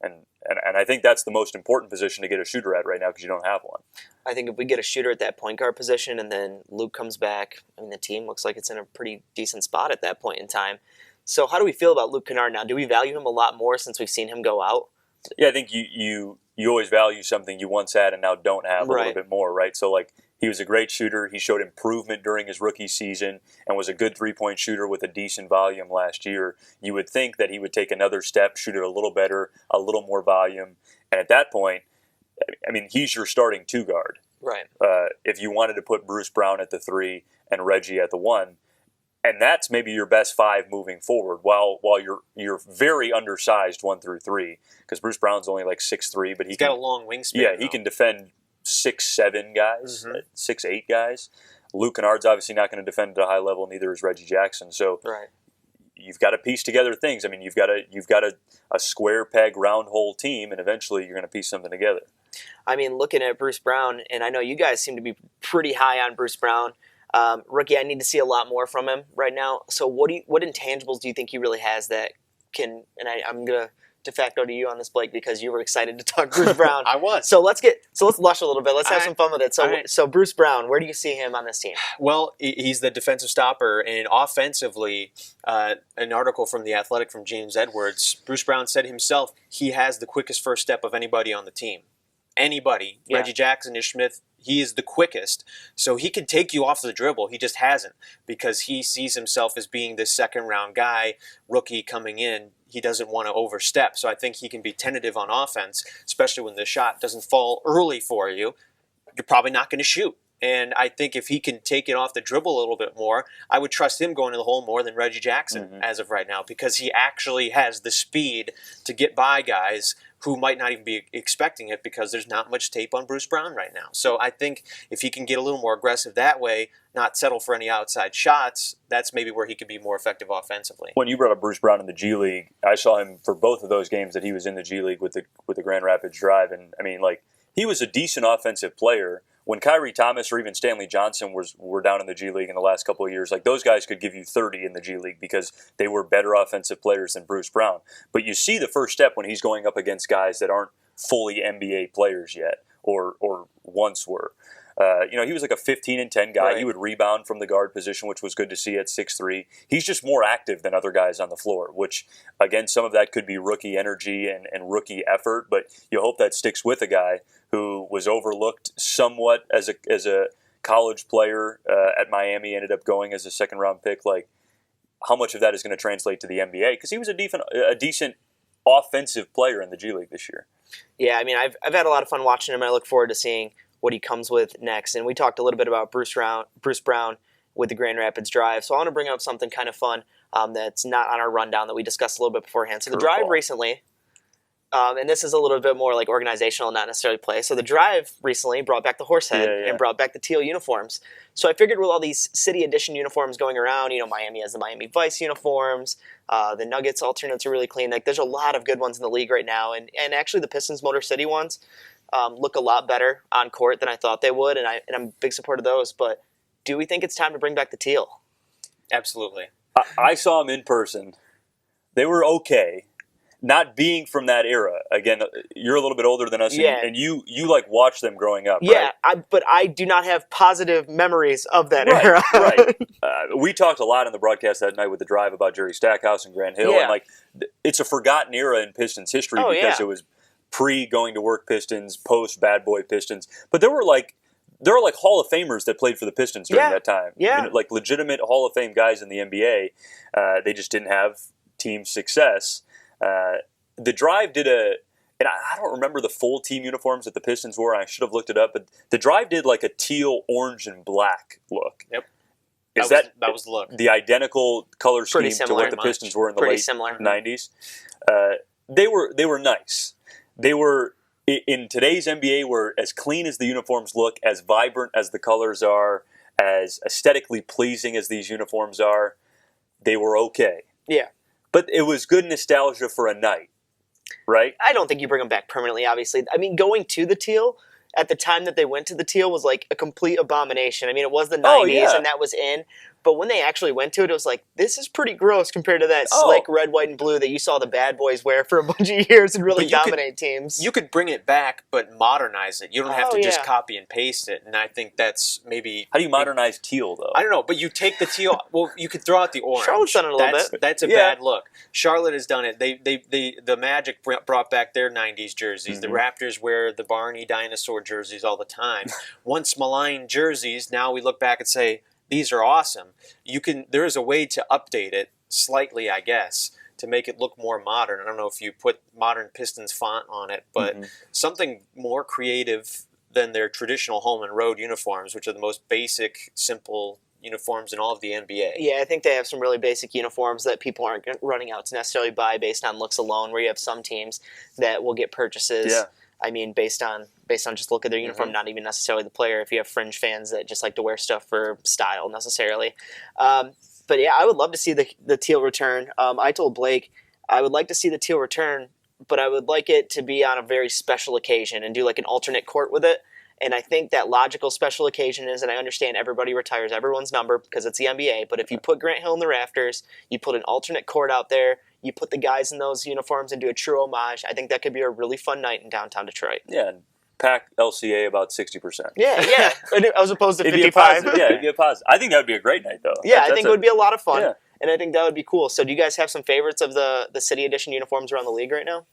And I think that's the most important position to get a shooter at right now, because you don't have one. I think if we get a shooter at that point guard position and then Luke comes back, I mean, the team looks like it's in a pretty decent spot at that point in time. So how do we feel about Luke Kennard now? Do we value him a lot more since we've seen him go out? Yeah, I think you always value something you once had and now don't have a little bit more, right? So, like, he was a great shooter. He showed improvement during his rookie season and was a good three-point shooter with a decent volume last year. You would think that he would take another step, shoot it a little better, a little more volume. And at that point, I mean, he's your starting 2 guard. Right. If you wanted to put Bruce Brown at the 3 and Reggie at the 1. And that's maybe your best 5 moving forward, while you're very undersized 1 through 3, because Bruce Brown's only like 6'3", but he's got a long wingspan. Yeah, he can defend 6'7" guys, Mm-hmm. 6'8" guys. Luke Kennard's obviously not going to defend at a high level. Neither is Reggie Jackson. So Right. you've got to piece together things. I mean, you've got a square peg, round hole team, and eventually you're going to piece something together. I mean, looking at Bruce Brown, and I know you guys seem to be pretty high on Bruce Brown. Rookie, I need to see a lot more from him right now. So what intangibles do you think he really has that can, and I'm going to de facto to you on this, Blake, because you were excited to talk Bruce Brown. I was. So let's lush a little bit. Let's have All some fun with it. So, right. so Bruce Brown, where do you see him on this team? Well, he's the defensive stopper, and offensively, an article from The Athletic from James Edwards, Bruce Brown said himself he has the quickest first step of anybody on the team. Anybody. Yeah. Reggie Jackson, Ish Smith, he is the quickest. So he can take you off the dribble. He just hasn't, because he sees himself as being this second-round guy, rookie coming in. He doesn't want to overstep. So I think he can be tentative on offense, especially when the shot doesn't fall early for you. You're probably not going to shoot. And I think if he can take it off the dribble a little bit more, I would trust him going to the hole more than Reggie Jackson as of right now, because he actually has the speed to get by guys who might not even be expecting it, because there's not much tape on Bruce Brown right now. So I think if he can get a little more aggressive that way, not settle for any outside shots, that's maybe where he could be more effective offensively. When you brought up Bruce Brown in the G League, I saw him for both of those games that he was in the G League with the Grand Rapids Drive, and I mean, like, he was a decent offensive player. When Kyrie Thomas or even Stanley Johnson were down in the G League in the last couple of years, like, those guys could give you 30 in the G League because they were better offensive players than Bruce Brown. But you see the first step when he's going up against guys that aren't fully NBA players yet, or once were. He was like a 15-10 guy. Right. He would rebound from the guard position, which was good to see at 6'3". He's just more active than other guys on the floor, which, again, some of that could be rookie energy and rookie effort, but you hope that sticks with a guy who was overlooked somewhat as a college player at Miami, ended up going as a second-round pick. Like, how much of that is going to translate to the NBA? Because he was a decent offensive player in the G League this year. Yeah, I mean, I've had a lot of fun watching him. I look forward to seeing what he comes with next. And we talked a little bit about Bruce Brown with the Grand Rapids Drive. So I want to bring up something kind of fun that's not on our rundown that we discussed a little bit beforehand. So the Drive recently, and this is a little bit more like organizational, not necessarily play. So the Drive recently brought back the horse head and brought back the teal uniforms. So I figured with all these city edition uniforms going around, Miami has the Miami Vice uniforms. The Nuggets alternates are really clean. Like, there's a lot of good ones in the league right now. And actually the Pistons Motor City ones look a lot better on court than I thought they would, and I'm a big supporter of those. But do we think it's time to bring back the teal? Absolutely. I saw them in person. They were okay. Not being from that era. Again, you're a little bit older than us, and you like watched them growing up, yeah, right? but I do not have positive memories of that era. Right. We talked a lot on the broadcast that night with the Drive about Jerry Stackhouse and Grant Hill, and like, it's a forgotten era in Pistons history because it was pre-going to work Pistons, post-bad boy Pistons. But there were like Hall of Famers that played for the Pistons during that time. Yeah. Like legitimate Hall of Fame guys in the NBA. They just didn't have team success. The Drive did and I don't remember the full team uniforms that the Pistons wore, and I should have looked it up, but the Drive did like a teal, orange, and black look. Yep. That was the look. The identical color scheme to what the Pistons were in the late 90s? They were nice. They were, in today's NBA, were as clean as the uniforms look, as vibrant as the colors are, as aesthetically pleasing as these uniforms are. They were okay. Yeah. But it was good nostalgia for a night, right? I don't think you bring them back permanently, obviously. I mean, going to the teal, at the time that they went to the teal, was like a complete abomination. I mean, it was the 90s, and that was in. But when they actually went to it, it was like, this is pretty gross compared to that slick red, white, and blue that you saw the bad boys wear for a bunch of years and really dominate teams. You could bring it back, but modernize it. You don't have to just copy and paste it. And I think that's maybe... How do you modernize teal, though? I don't know, but you take the teal... Well, you could throw out the orange. Charlotte's done it a little bit. That's a bad look. Charlotte has done it. The Magic brought back their 90s jerseys. The Raptors wear the Barney dinosaur jerseys all the time. Once maligned jerseys, now we look back and say... These are awesome. There is a way to update it slightly, I guess, to make it look more modern. I don't know if you put modern Pistons font on it, but something more creative than their traditional home and road uniforms, which are the most basic, simple uniforms in all of the NBA. Yeah, I think they have some really basic uniforms that people aren't running out to necessarily buy based on looks alone, where you have some teams that will get purchases. Yeah. I mean, based on just look at their uniform, not even necessarily the player. If you have fringe fans that just like to wear stuff for style necessarily. But yeah, I would love to see the teal return. I told Blake I would like to see the teal return, but I would like it to be on a very special occasion and do like an alternate court with it. And I think that logical special occasion is, and I understand everybody retires everyone's number because it's the NBA, but if you put Grant Hill in the rafters, you put an alternate court out there, you put the guys in those uniforms and do a true homage, I think that could be a really fun night in downtown Detroit. Yeah, and pack LCA about 60%. Yeah. As opposed to 55. It'd be a positive. I think that would be a great night, though. Yeah, I think it would be a lot of fun. Yeah. And I think that would be cool. So do you guys have some favorites of the City Edition uniforms around the league right now?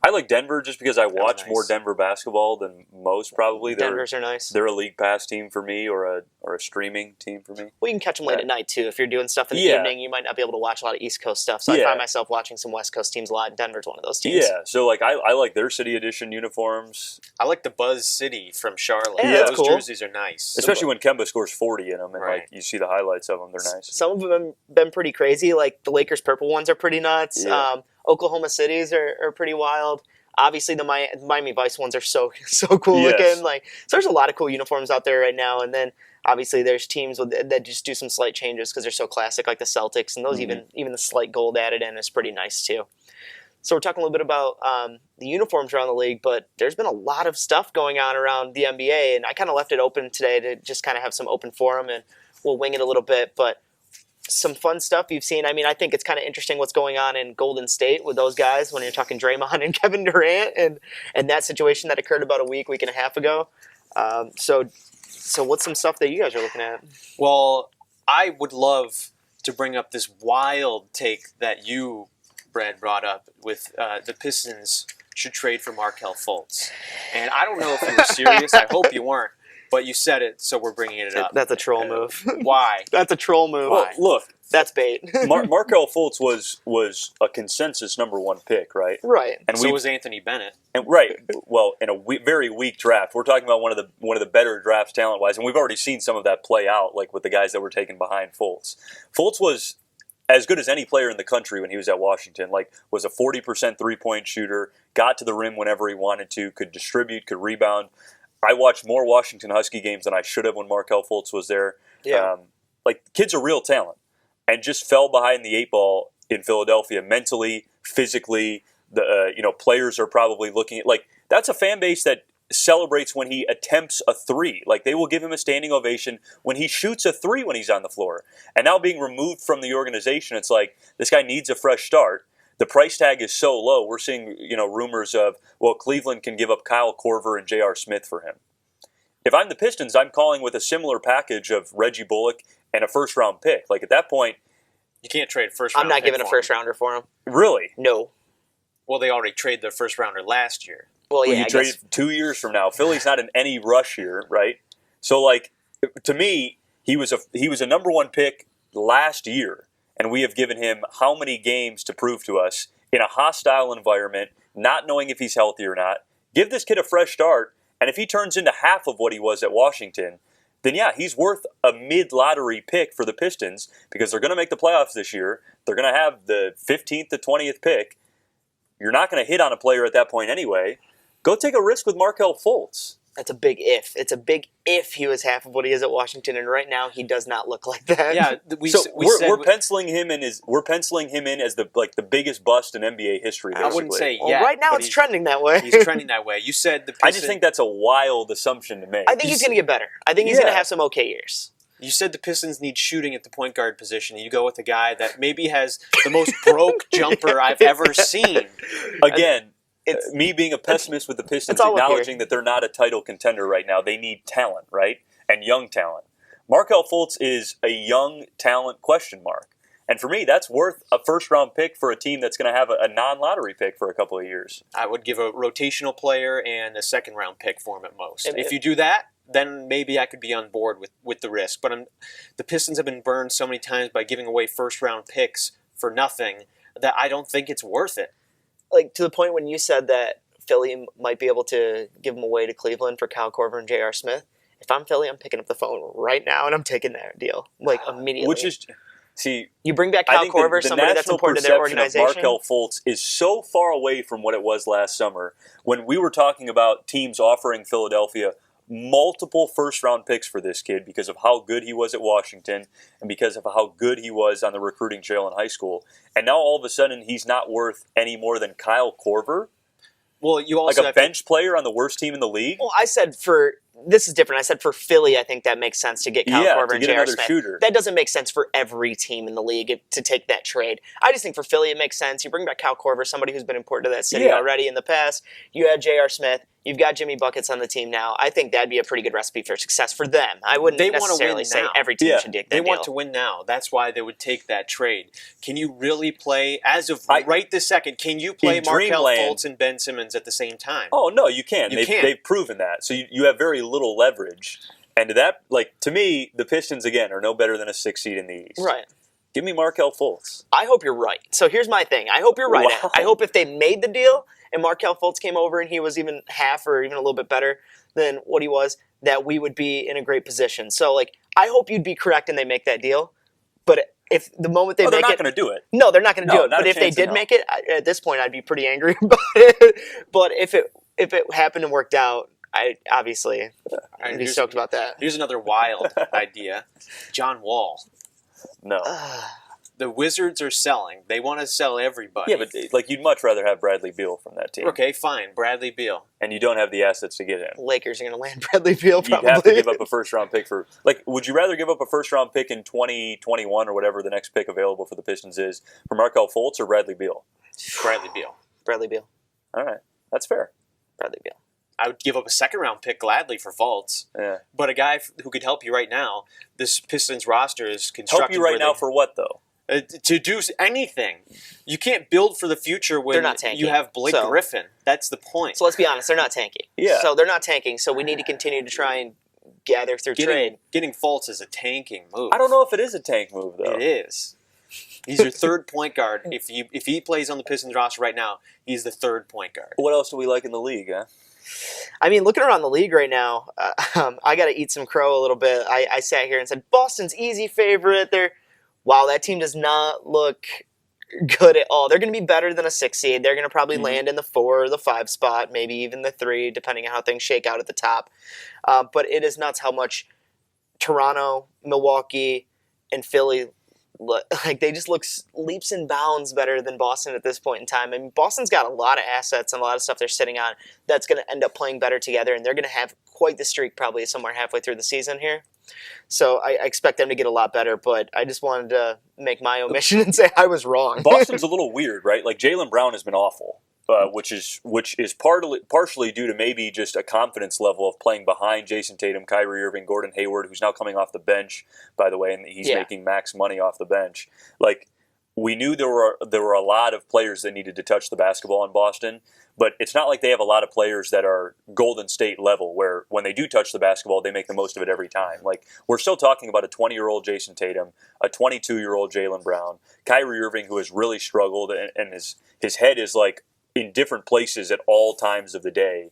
I like Denver just because I watch more Denver basketball than most probably. Denver's are nice. They're a league pass team for me or a streaming team for me. Well, you can catch them late at night too. If you're doing stuff in the evening, you might not be able to watch a lot of East Coast stuff. So I find myself watching some West Coast teams a lot. Denver's one of those teams. Yeah, so like I like their City Edition uniforms. I like the Buzz City from Charlotte. Yeah, that's those cool. jerseys are nice. Especially when Kemba scores 40 in them and like you see the highlights of them, they're nice. Some of them have been pretty crazy. Like the Lakers purple ones are pretty nuts. Yeah. Oklahoma City's are pretty wild. Obviously, the Miami Vice ones are so cool looking. Like, so there's a lot of cool uniforms out there right now. And then obviously there's teams that just do some slight changes because they're so classic, like the Celtics, and those even the slight gold added in is pretty nice too. So we're talking a little bit about the uniforms around the league, but there's been a lot of stuff going on around the NBA, and I kind of left it open today to just kind of have some open forum, and we'll wing it a little bit, but some fun stuff you've seen. I mean, I think it's kind of interesting what's going on in Golden State with those guys when you're talking Draymond and Kevin Durant and that situation that occurred about a week and a half ago. So what's some stuff that you guys are looking at? Well, I would love to bring up this wild take that you, Brad, brought up with the Pistons should trade for Markelle Fultz. And I don't know if you were serious. I hope you weren't. But you said it, so we're bringing it up. That's a troll move. Why? That's a troll move. Well, look. That's bait. Markelle Fultz was a consensus number one pick, right? Right. And so was Anthony Bennett. And well, in a very weak draft. We're talking about one of the better drafts talent-wise, and we've already seen some of that play out, like with the guys that were taken behind Fultz. Fultz was as good as any player in the country when he was at Washington. Like, was a 40% three-point shooter, got to the rim whenever he wanted to, could distribute, could rebound. I watched more Washington Husky games than I should have when Markelle Fultz was there. Yeah. Like, kid's a real talent, and just fell behind the eight ball in Philadelphia mentally, physically. The players are probably looking at, like, that's a fan base that celebrates when he attempts a three. Like, they will give him a standing ovation when he shoots a three when he's on the floor. And now being removed from the organization, it's like this guy needs a fresh start. The price tag is so low. We're seeing, rumors of, well, Cleveland can give up Kyle Korver and J.R. Smith for him. If I'm the Pistons, I'm calling with a similar package of Reggie Bullock and a first-round pick. Like, at that point, you can't trade first-round. I'm not giving a first-rounder for him. Really? No. Well, they already traded their first-rounder last year. Well, you trade 2 years from now. Philly's not in any rush here, right? So, like, to me, he was a number one pick last year. And we have given him how many games to prove to us in a hostile environment, not knowing if he's healthy or not. Give this kid a fresh start, and if he turns into half of what he was at Washington, then yeah, he's worth a mid-lottery pick for the Pistons because they're going to make the playoffs this year. They're going to have the 15th to 20th pick. You're not going to hit on a player at that point anyway. Go take a risk with Markelle Fultz. That's a big if. It's a big if he was half of what he is at Washington, and right now he does not look like that. Yeah, we're penciling him in as the biggest bust in NBA history. Basically. I wouldn't say well, right now it's trending that way. He's trending that way. You said the Pistons, I just think that's a wild assumption to make. I think he's going to get better. I think he's going to have some okay years. You said the Pistons need shooting at the point guard position, and you go with a guy that maybe has the most broke jumper I've ever seen. Again. It's me being a pessimist with the Pistons, acknowledging that they're not a title contender right now. They need talent, right? And young talent. Markelle Fultz is a young talent question mark. And for me, that's worth a first-round pick for a team that's going to have a non-lottery pick for a couple of years. I would give a rotational player and a second-round pick for him at most. If you do that, then maybe I could be on board with the risk. But the Pistons have been burned so many times by giving away first-round picks for nothing that I don't think it's worth it. Like, to the point when you said that Philly might be able to give him away to Cleveland for Kyle Korver and J.R. Smith, if I'm Philly, I'm picking up the phone right now and I'm taking that deal, like, immediately. See, you bring back I Kyle think Korver, the somebody that's national important to their perception of organization. Markelle Fultz is so far away from what it was last summer when we were talking about teams offering Philadelphia multiple first-round picks for this kid because of how good he was at Washington and because of how good he was on the recruiting trail in high school. And now all of a sudden he's not worth any more than Kyle Korver? Well, you also Like a bench player on the worst team in the league? Well, I said this is different. I said for Philly, I think that makes sense to get Kyle Korver and J.R. Smith. Shooter. That doesn't make sense for every team in the league to take that trade. I just think for Philly it makes sense. You bring back Kyle Korver, somebody who's been important to that city already in the past. You had J.R. Smith. You've got Jimmy Buckets on the team now. I think that'd be a pretty good recipe for success for them. I wouldn't necessarily say every team should take that deal. They want to win now. That's why they would take that trade. Can you really play, as of right this second, can you play Markelle Fultz and Ben Simmons at the same time? Oh, no, you can. They've proven that. So you have very little leverage. And to me, the Pistons, again, are no better than a 6 seed in the East. Right. Give me Markelle Fultz. I hope you're right. So here's my thing. I hope you're right. Wow. I hope if they made the deal and Markelle Fultz came over and he was even half or even a little bit better than what he was, that we would be in a great position. So, I hope you'd be correct and they make that deal. But if the moment they make it... they're not going to do it. No, they're not going to do it. But if they did make it, at this point, I'd be pretty angry about it. But if it happened and worked out, I'd be stoked about that. Here's another wild idea. John Wall. No. The Wizards are selling. They want to sell everybody. Yeah, but you'd much rather have Bradley Beal from that team. Okay, fine. Bradley Beal. And you don't have the assets to get him. Lakers are going to land Bradley Beal probably. You'd have to give up a first-round pick for... would you rather give up a first-round pick in 2021 or whatever the next pick available for the Pistons is for Markelle Fultz or Bradley Beal? Bradley Beal. Bradley Beal. All right. That's fair. Bradley Beal. I would give up a second-round pick gladly for Fultz. Yeah. But a guy who could help you right now, this Pistons roster is constructed... Help you right now for what, though? To do anything. You can't build for the future when you have Blake Griffin. That's the point. So let's be honest, they're not tanking. Yeah. So they're not tanking, so we need to continue to try and gather through trade. Getting Fultz is a tanking move. I don't know if it is a tank move, though. It is. He's your third point guard. If he plays on the Pistons roster right now, he's the third point guard. What else do we like in the league, huh? I mean, looking around the league right now, I got to eat some crow a little bit. I sat here and said, Boston's easy favorite. Wow, that team does not look good at all. They're going to be better than a 6 seed. They're going to probably land in the 4 or the 5 spot, maybe even the 3, depending on how things shake out at the top. But it is nuts how much Toronto, Milwaukee, and Philly, they just look leaps and bounds better than Boston at this point in time. I mean, Boston's got a lot of assets and a lot of stuff they're sitting on that's going to end up playing better together, and they're going to have quite the streak probably somewhere halfway through the season here. So I expect them to get a lot better, but I just wanted to make my omission and say I was wrong. Boston's a little weird, right? Jaylen Brown has been awful, which is partially due to maybe just a confidence level of playing behind Jason Tatum, Kyrie Irving, Gordon Hayward, who's now coming off the bench, by the way, and he's making max money off the bench. We knew there were a lot of players that needed to touch the basketball in Boston, but it's not like they have a lot of players that are Golden State level, where when they do touch the basketball, they make the most of it every time. We're still talking about a 20-year-old Jason Tatum, a 22-year-old Jaylen Brown, Kyrie Irving, who has really struggled, and his head is in different places at all times of the day.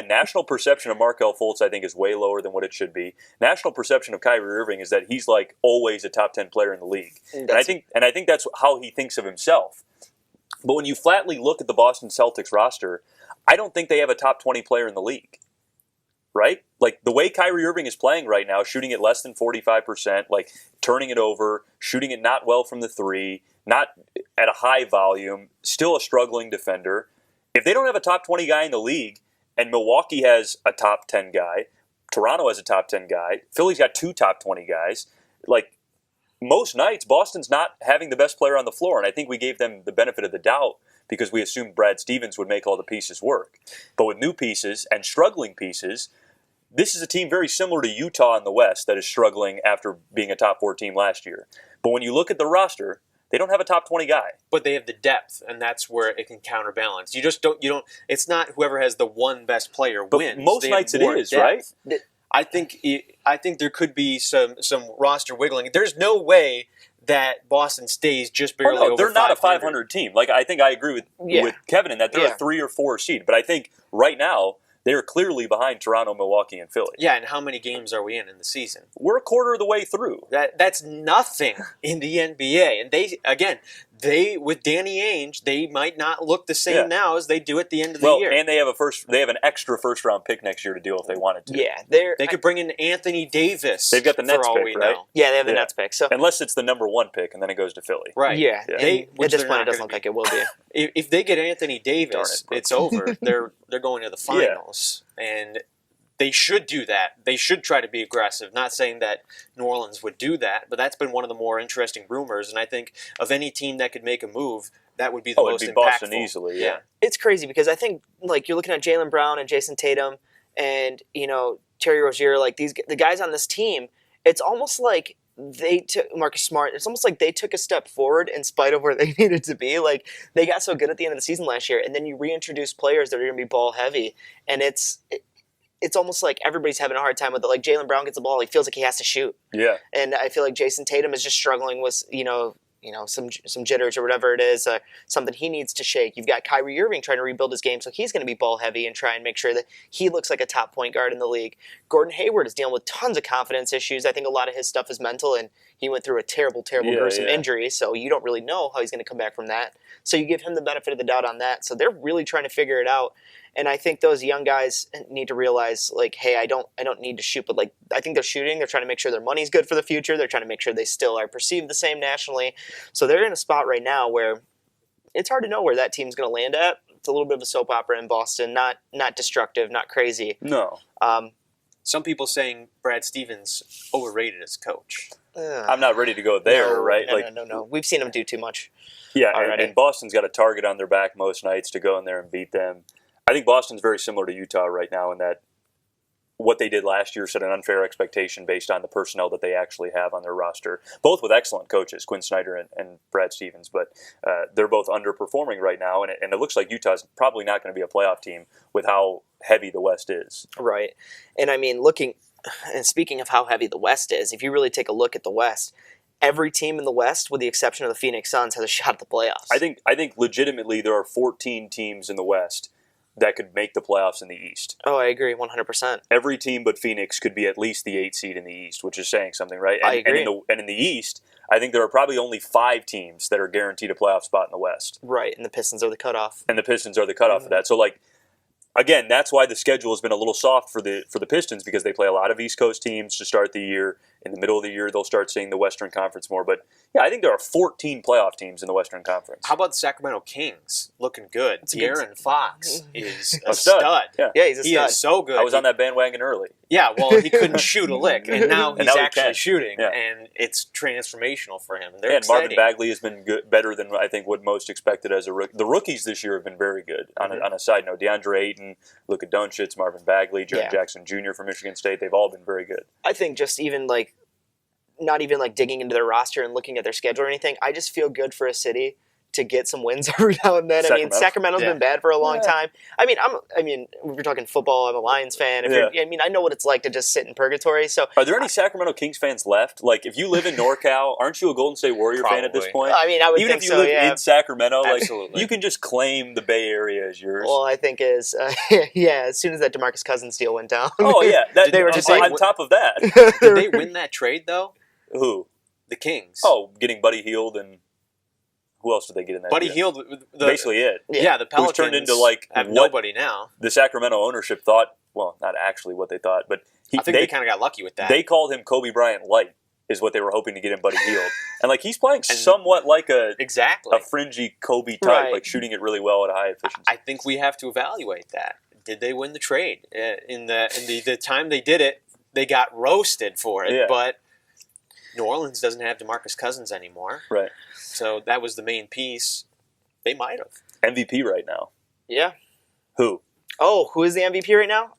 National perception of Markelle Fultz, I think, is way lower than what it should be. National perception of Kyrie Irving is that he's always a top 10 player in the league, and I think that's how he thinks of himself. But when you flatly look at the Boston Celtics roster, I don't think they have a top 20 player in the league, right? The way Kyrie Irving is playing right now, shooting at less than 45%, turning it over, shooting it not well from the 3, not at a high volume, still a struggling defender. If they don't have a top 20 guy in the league, and Milwaukee has a top 10 guy, Toronto has a top 10 guy, Philly's got 2 top 20 guys, most nights, Boston's not having the best player on the floor, and I think we gave them the benefit of the doubt because we assumed Brad Stevens would make all the pieces work. But with new pieces and struggling pieces, this is a team very similar to Utah in the West that is struggling after being a top 4 team last year. But when you look at the roster, they don't have a top 20 guy. But they have the depth, and that's where it can counterbalance. You don't, it's not whoever has the one best player wins. But most nights it is, right? I think there could be some roster wiggling. There's no way that Boston stays just barely over 500. They're not a 500 team. I think I agree with Kevin in that they're a 3 or 4 seed. But I think right now they are clearly behind Toronto, Milwaukee, and Philly. Yeah, and how many games are we in the season? We're a quarter of the way through. That's nothing in the NBA. And they with Danny Ainge, they might not look the same now as they do at the end of the year. And they have an extra first round pick next year to deal if they wanted to. Yeah, they could bring in Anthony Davis. They've got the Nets pick, right? Yeah, they have the Nets pick. So unless it's the number 1 pick and then it goes to Philly. Right. Yeah. At this point, it doesn't look like it will be. If they get Anthony Davis, it's over. They're going to the finals, and they should do that. They should try to be aggressive. Not saying that New Orleans would do that, but that's been one of the more interesting rumors. And I think of any team that could make a move, that would be the most it'd impactful. be Boston easily. Yeah, it's crazy because I think like you're looking at Jaylen Brown and Jason Tatum, and Terry Rozier, like the guys on this team. It's almost like they took Marcus Smart. It's almost like they took a step forward in spite of where they needed to be. Like they got so good at the end of the season last year, and then you reintroduce players that are going to be ball heavy, and it's almost like everybody's having a hard time with it. Like Jaylen Brown gets the ball, he feels like he has to shoot. Yeah, and I feel like Jason Tatum is just struggling with some jitters or whatever it is, something he needs to shake. You've got Kyrie Irving trying to rebuild his game, so he's going to be ball heavy and try and make sure that he looks like a top point guard in the league. Gordon Hayward is dealing with tons of confidence issues. I think a lot of his stuff is mental, and he went through a terrible, gruesome injury, so you don't really know how he's going to come back from that. So you give him the benefit of the doubt on that. So they're really trying to figure it out. And I think those young guys need to realize, like, hey, I don't need to shoot, but like I think they're shooting. They're trying to make sure their money's good for the future. They're trying to make sure they still are perceived the same nationally. So they're in a spot right now where it's hard to know where that team's going to land at. It's a little bit of a soap opera in Boston, not destructive, not crazy. No. Some people saying Brad Stevens overrated as coach. I'm not ready to go there, right? No. We've seen him do too much. Yeah, already. And Boston's got a target on their back most nights to go in there and beat them. I think Boston's very similar to Utah right now in that what they did last year set an unfair expectation based on the personnel that they actually have on their roster, both with excellent coaches, Quinn Snyder and Brad Stevens, but they're both underperforming right now, and it looks like Utah's probably not going to be a playoff team with how heavy the West is. Right. And I mean, speaking of how heavy the West is, if you really take a look at the West, every team in the West, with the exception of the Phoenix Suns, has a shot at the playoffs. I think legitimately there are 14 teams in the West that could make the playoffs in the East. Oh, I agree, 100%. Every team but Phoenix could be at least the 8th seed in the East, which is saying something, right? I agree. And in the East, I think there are probably only 5 teams that are guaranteed a playoff spot in the West. Right, and the Pistons are the cutoff. Of that. So, like, again, that's why the schedule has been a little soft for the Pistons, because they play a lot of East Coast teams to start the year. In the middle of the year, they'll start seeing the Western Conference more. But, yeah, I think there are 14 playoff teams in the Western Conference. How about the Sacramento Kings? Looking good. De'Aaron Fox is a stud. stud. Yeah, he's a stud. He is so good. I was on that bandwagon early. Yeah, well, he couldn't shoot a lick, and now he's actually shooting, yeah. and it's transformational for him. And Marvin Bagley has been better than I think what most expected as a rookie. The rookies this year have been very good. On a side note, DeAndre Ayton, Luka Doncic, Marvin Bagley, Jaren Jackson Jr. from Michigan State, they've all been very good. I think just even like, not even like digging into their roster and looking at their schedule or anything, I just feel good for a city to get some wins every now and then. I mean, Sacramento's been bad for a long time. I mean, if we're talking football, I'm a Lions fan. I know what it's like to just sit in purgatory. So, are there any Sacramento Kings fans left? Like, if you live in NorCal, aren't you a Golden State Warrior fan at this point? I mean, I would even think if you live in Sacramento, absolutely. Like, you can just claim the Bay Area as yours. Well, I think as soon as that DeMarcus Cousins deal went down. Oh yeah, they were just on top of that. Did they win that trade though? Who? The Kings. Oh, getting Buddy Hield and. Who else did they get in that? Buddy Hield, basically it. Yeah, the Pelicans turned into like have nobody now. The Sacramento ownership thought, well, not actually what they thought, but I think they kind of got lucky with that. They called him Kobe Bryant light, is what they were hoping to get in Buddy Hield, and like he's playing somewhat like a fringy Kobe type, like shooting it really well at a high efficiency. I think we have to evaluate that. Did they win the trade in the time they did it? They got roasted for it, but New Orleans doesn't have DeMarcus Cousins anymore, right? So that was the main piece. They might have. MVP right now. Yeah. Who? Oh, who is the MVP right now?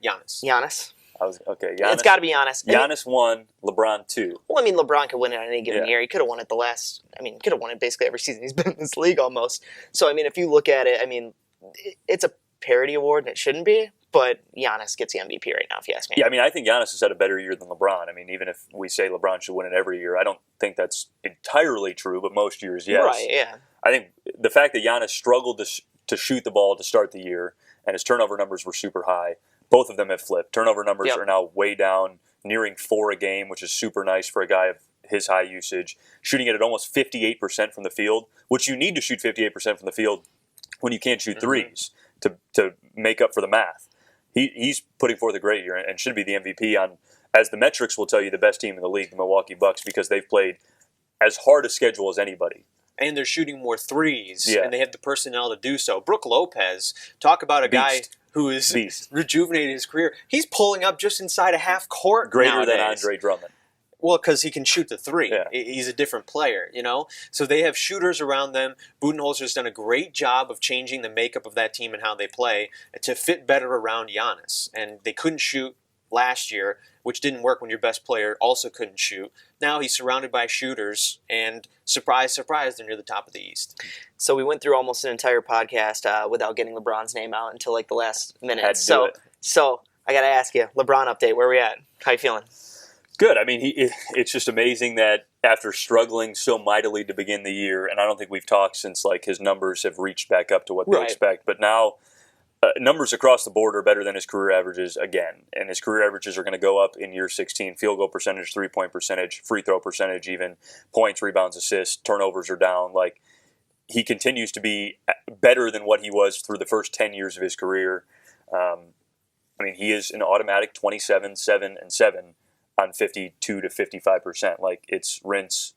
Giannis. Giannis. Giannis. It's got to be Giannis. Giannis won, LeBron 2. Well, I mean, LeBron could win it on any given year. He could have won it could have won it basically every season he's been in this league almost. So, I mean, if you look at it, I mean, it's a parity award and it shouldn't be, but Giannis gets the MVP right now, if you ask me. Yeah, I mean, I think Giannis has had a better year than LeBron. I mean, even if we say LeBron should win it every year, I don't think that's entirely true, but most years, yes. Right, yeah. I think the fact that Giannis struggled to shoot the ball to start the year, and his turnover numbers were super high. Both of them have flipped. Turnover numbers are now way down, nearing 4 a game, which is super nice for a guy of his high usage. Shooting it at almost 58% from the field, which you need to shoot 58% from the field when you can't shoot threes to make up for the math. He's putting forth a great year and should be the MVP on, as the metrics will tell you, the best team in the league, the Milwaukee Bucks, because they've played as hard a schedule as anybody. And they're shooting more threes, and they have the personnel to do so. Brook Lopez, talk about a guy who is rejuvenated his career. He's pulling up just inside a half court Greater than Andre Drummond. Well, because he can shoot the three. Yeah. He's a different player, you know? So they have shooters around them. Budenholzer's done a great job of changing the makeup of that team and how they play to fit better around Giannis. And they couldn't shoot last year, which didn't work when your best player also couldn't shoot. Now he's surrounded by shooters, and surprise, surprise, they're near the top of the East. So we went through almost an entire podcast without getting LeBron's name out until like the last minute. So I got to ask you, LeBron update, where are we at? How you feeling? Good. I mean, it's just amazing that after struggling so mightily to begin the year, and I don't think we've talked since like his numbers have reached back up to what they expect, but now numbers across the board are better than his career averages again, and his career averages are going to go up in year 16. Field goal percentage, 3-point percentage, free throw percentage, even points, rebounds, assists, turnovers are down. Like, he continues to be better than what he was through the first 10 years of his career. I mean, he is an automatic 27, 7, and 7 on 52 to 55%. Like, it's rinse,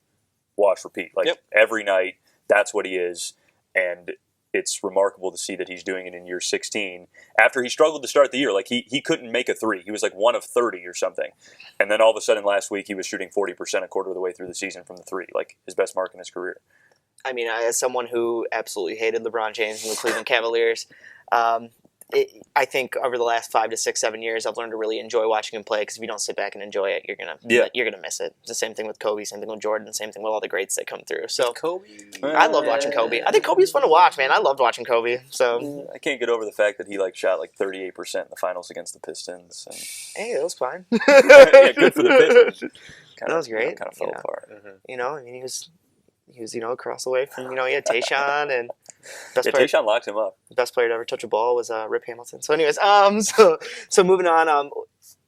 wash, repeat. Like, every night, that's what he is. And it's remarkable to see that he's doing it in year 16. After he struggled to start the year, like, he couldn't make a three. He was like 1 of 30 or something. And then all of a sudden last week, he was shooting 40% a quarter of the way through the season from the three, like his best mark in his career. I mean, as someone who absolutely hated LeBron James and the Cleveland Cavaliers, I think over the last 5 to 6, 7 years, I've learned to really enjoy watching him play, because if you don't sit back and enjoy it, you're gonna miss it. It's the same thing with Kobe, same thing with Jordan, same thing with all the greats that come through. So Kobe, I loved watching Kobe. I think Kobe's fun to watch, man. I loved watching Kobe. So I can't get over the fact that he shot 38% in the finals against the Pistons. And hey, that was fine. Yeah, good for the Pistons. That was great. Kind of fell apart. You know, I mean, he was across the way from, he had Tayshaun, and Tayshaun locked him up. Best player to ever touch a ball was Rip Hamilton. So anyways, so moving on,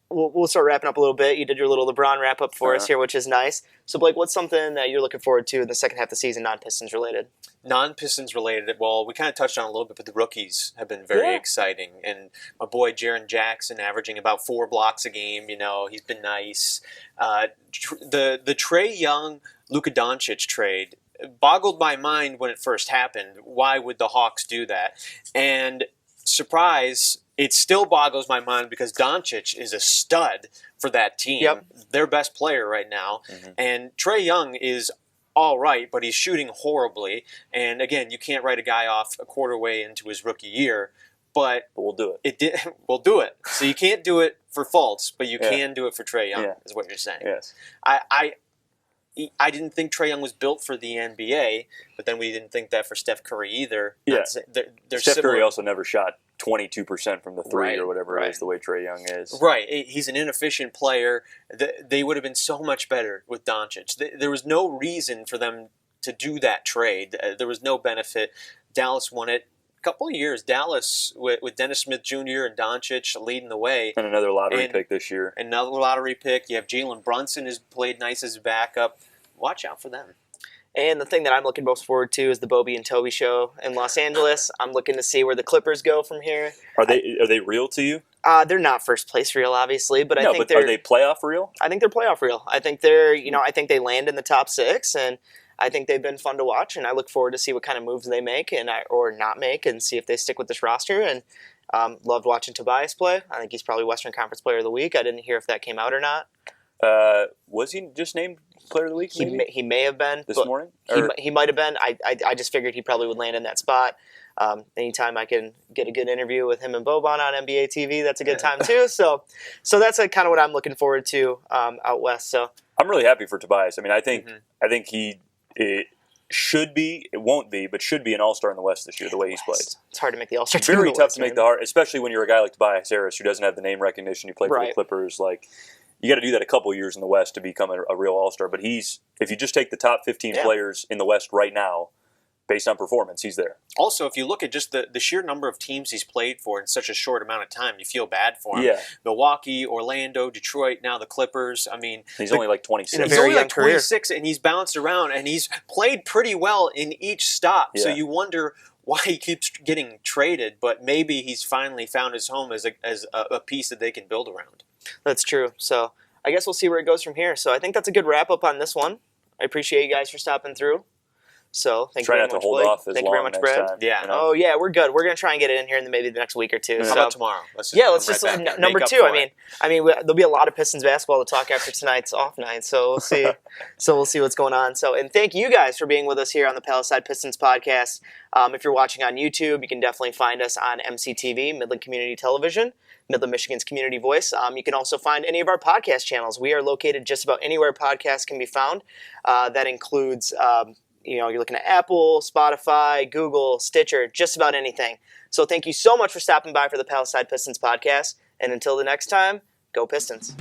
we'll start wrapping up a little bit. You did your little LeBron wrap up for us here, which is nice. So Blake, what's something that you're looking forward to in the second half of the season, non-Pistons related? Non-Pistons related, well, we kind of touched on it a little bit, but the rookies have been very exciting. And my boy Jaren Jackson averaging about 4 blocks a game, he's been nice. The Trae Young, Luka Doncic trade boggled my mind when it first happened. Why would the Hawks do that? And surprise, it still boggles my mind, because Doncic is a stud for that team. Their best player right now. And Trae Young is all right, but he's shooting horribly. And again, you can't write a guy off a quarter way into his rookie year. But we'll do it. We'll do it. So you can't do it for Fultz, but you can do it for Trae Young, is what you're saying. Yes. I didn't think Trae Young was built for the NBA, but then we didn't think that for Steph Curry either. Yeah. They're Steph Curry also never shot 22% from the three or whatever it is, the way Trae Young is. Right. He's an inefficient player. They would have been so much better with Doncic. There was no reason for them to do that trade. There was no benefit. Dallas won it. Couple of years, Dallas with Dennis Smith Jr. and Doncic leading the way. And another lottery pick this year. Another lottery pick. You have Jalen Brunson, who's played nice as a backup. Watch out for them. And the thing that I'm looking most forward to is the Bobi and Tobi show in Los Angeles. I'm looking to see where the Clippers go from here. Are they real to you? They're not first place real, obviously, but I think are they playoff real? I think they're playoff real. I think they're, I think they land in the top 6, and I think they've been fun to watch, and I look forward to see what kind of moves they make or not make, and see if they stick with this roster. And loved watching Tobias play. I think he's probably Western Conference Player of the Week. I didn't hear if that came out or not. Was he just named Player of the Week? He may have been this morning. He might have been. I just figured he probably would land in that spot. Anytime I can get a good interview with him and Boban on NBA TV, that's a good time too. So that's kind of what I'm looking forward to out west. So I'm really happy for Tobias. I mean, I think he. It should be, it won't be, but should be an All-Star in the West this year, the way he's played. It's hard to make the All-Star team. Very tough to make the heart, especially when you're a guy like Tobias Harris who doesn't have the name recognition. You play for the Clippers. Like, you got to do that a couple of years in the West to become a real All-Star. But if you just take the top 15 players in the West right now, based on performance, he's there. Also, if you look at just the sheer number of teams he's played for in such a short amount of time, you feel bad for him. Yeah. Milwaukee, Orlando, Detroit, now the Clippers. I mean, he's only like 26. In a He's very only young like 26, and he's bounced around, and he's played pretty well in each stop. Yeah. So you wonder why he keeps getting traded, but maybe he's finally found his home as a piece that they can build around. That's true. So I guess we'll see where it goes from here. So I think that's a good wrap up on this one. I appreciate you guys for stopping through. So thank you very much, Try not to hold Blake. off as Thank you long very much, next Brad. time. Yeah. You know? Oh yeah, we're good. We're gonna try and get it in here in maybe the next week or two. How So about tomorrow? Let's just right back number make up 2. for I mean, there'll be a lot of Pistons basketball to talk after tonight's off night. So we'll see. We'll see what's going on. So, and thank you guys for being with us here on the Palisade Pistons podcast. If you're watching on YouTube, you can definitely find us on MCTV, Midland Community Television, Midland, Michigan's community voice. You can also find any of our podcast channels. We are located just about anywhere podcasts can be found. That includes. You're looking at Apple, Spotify, Google, Stitcher, just about anything. So thank you so much for stopping by for the Palisade Pistons podcast. And until the next time, go Pistons.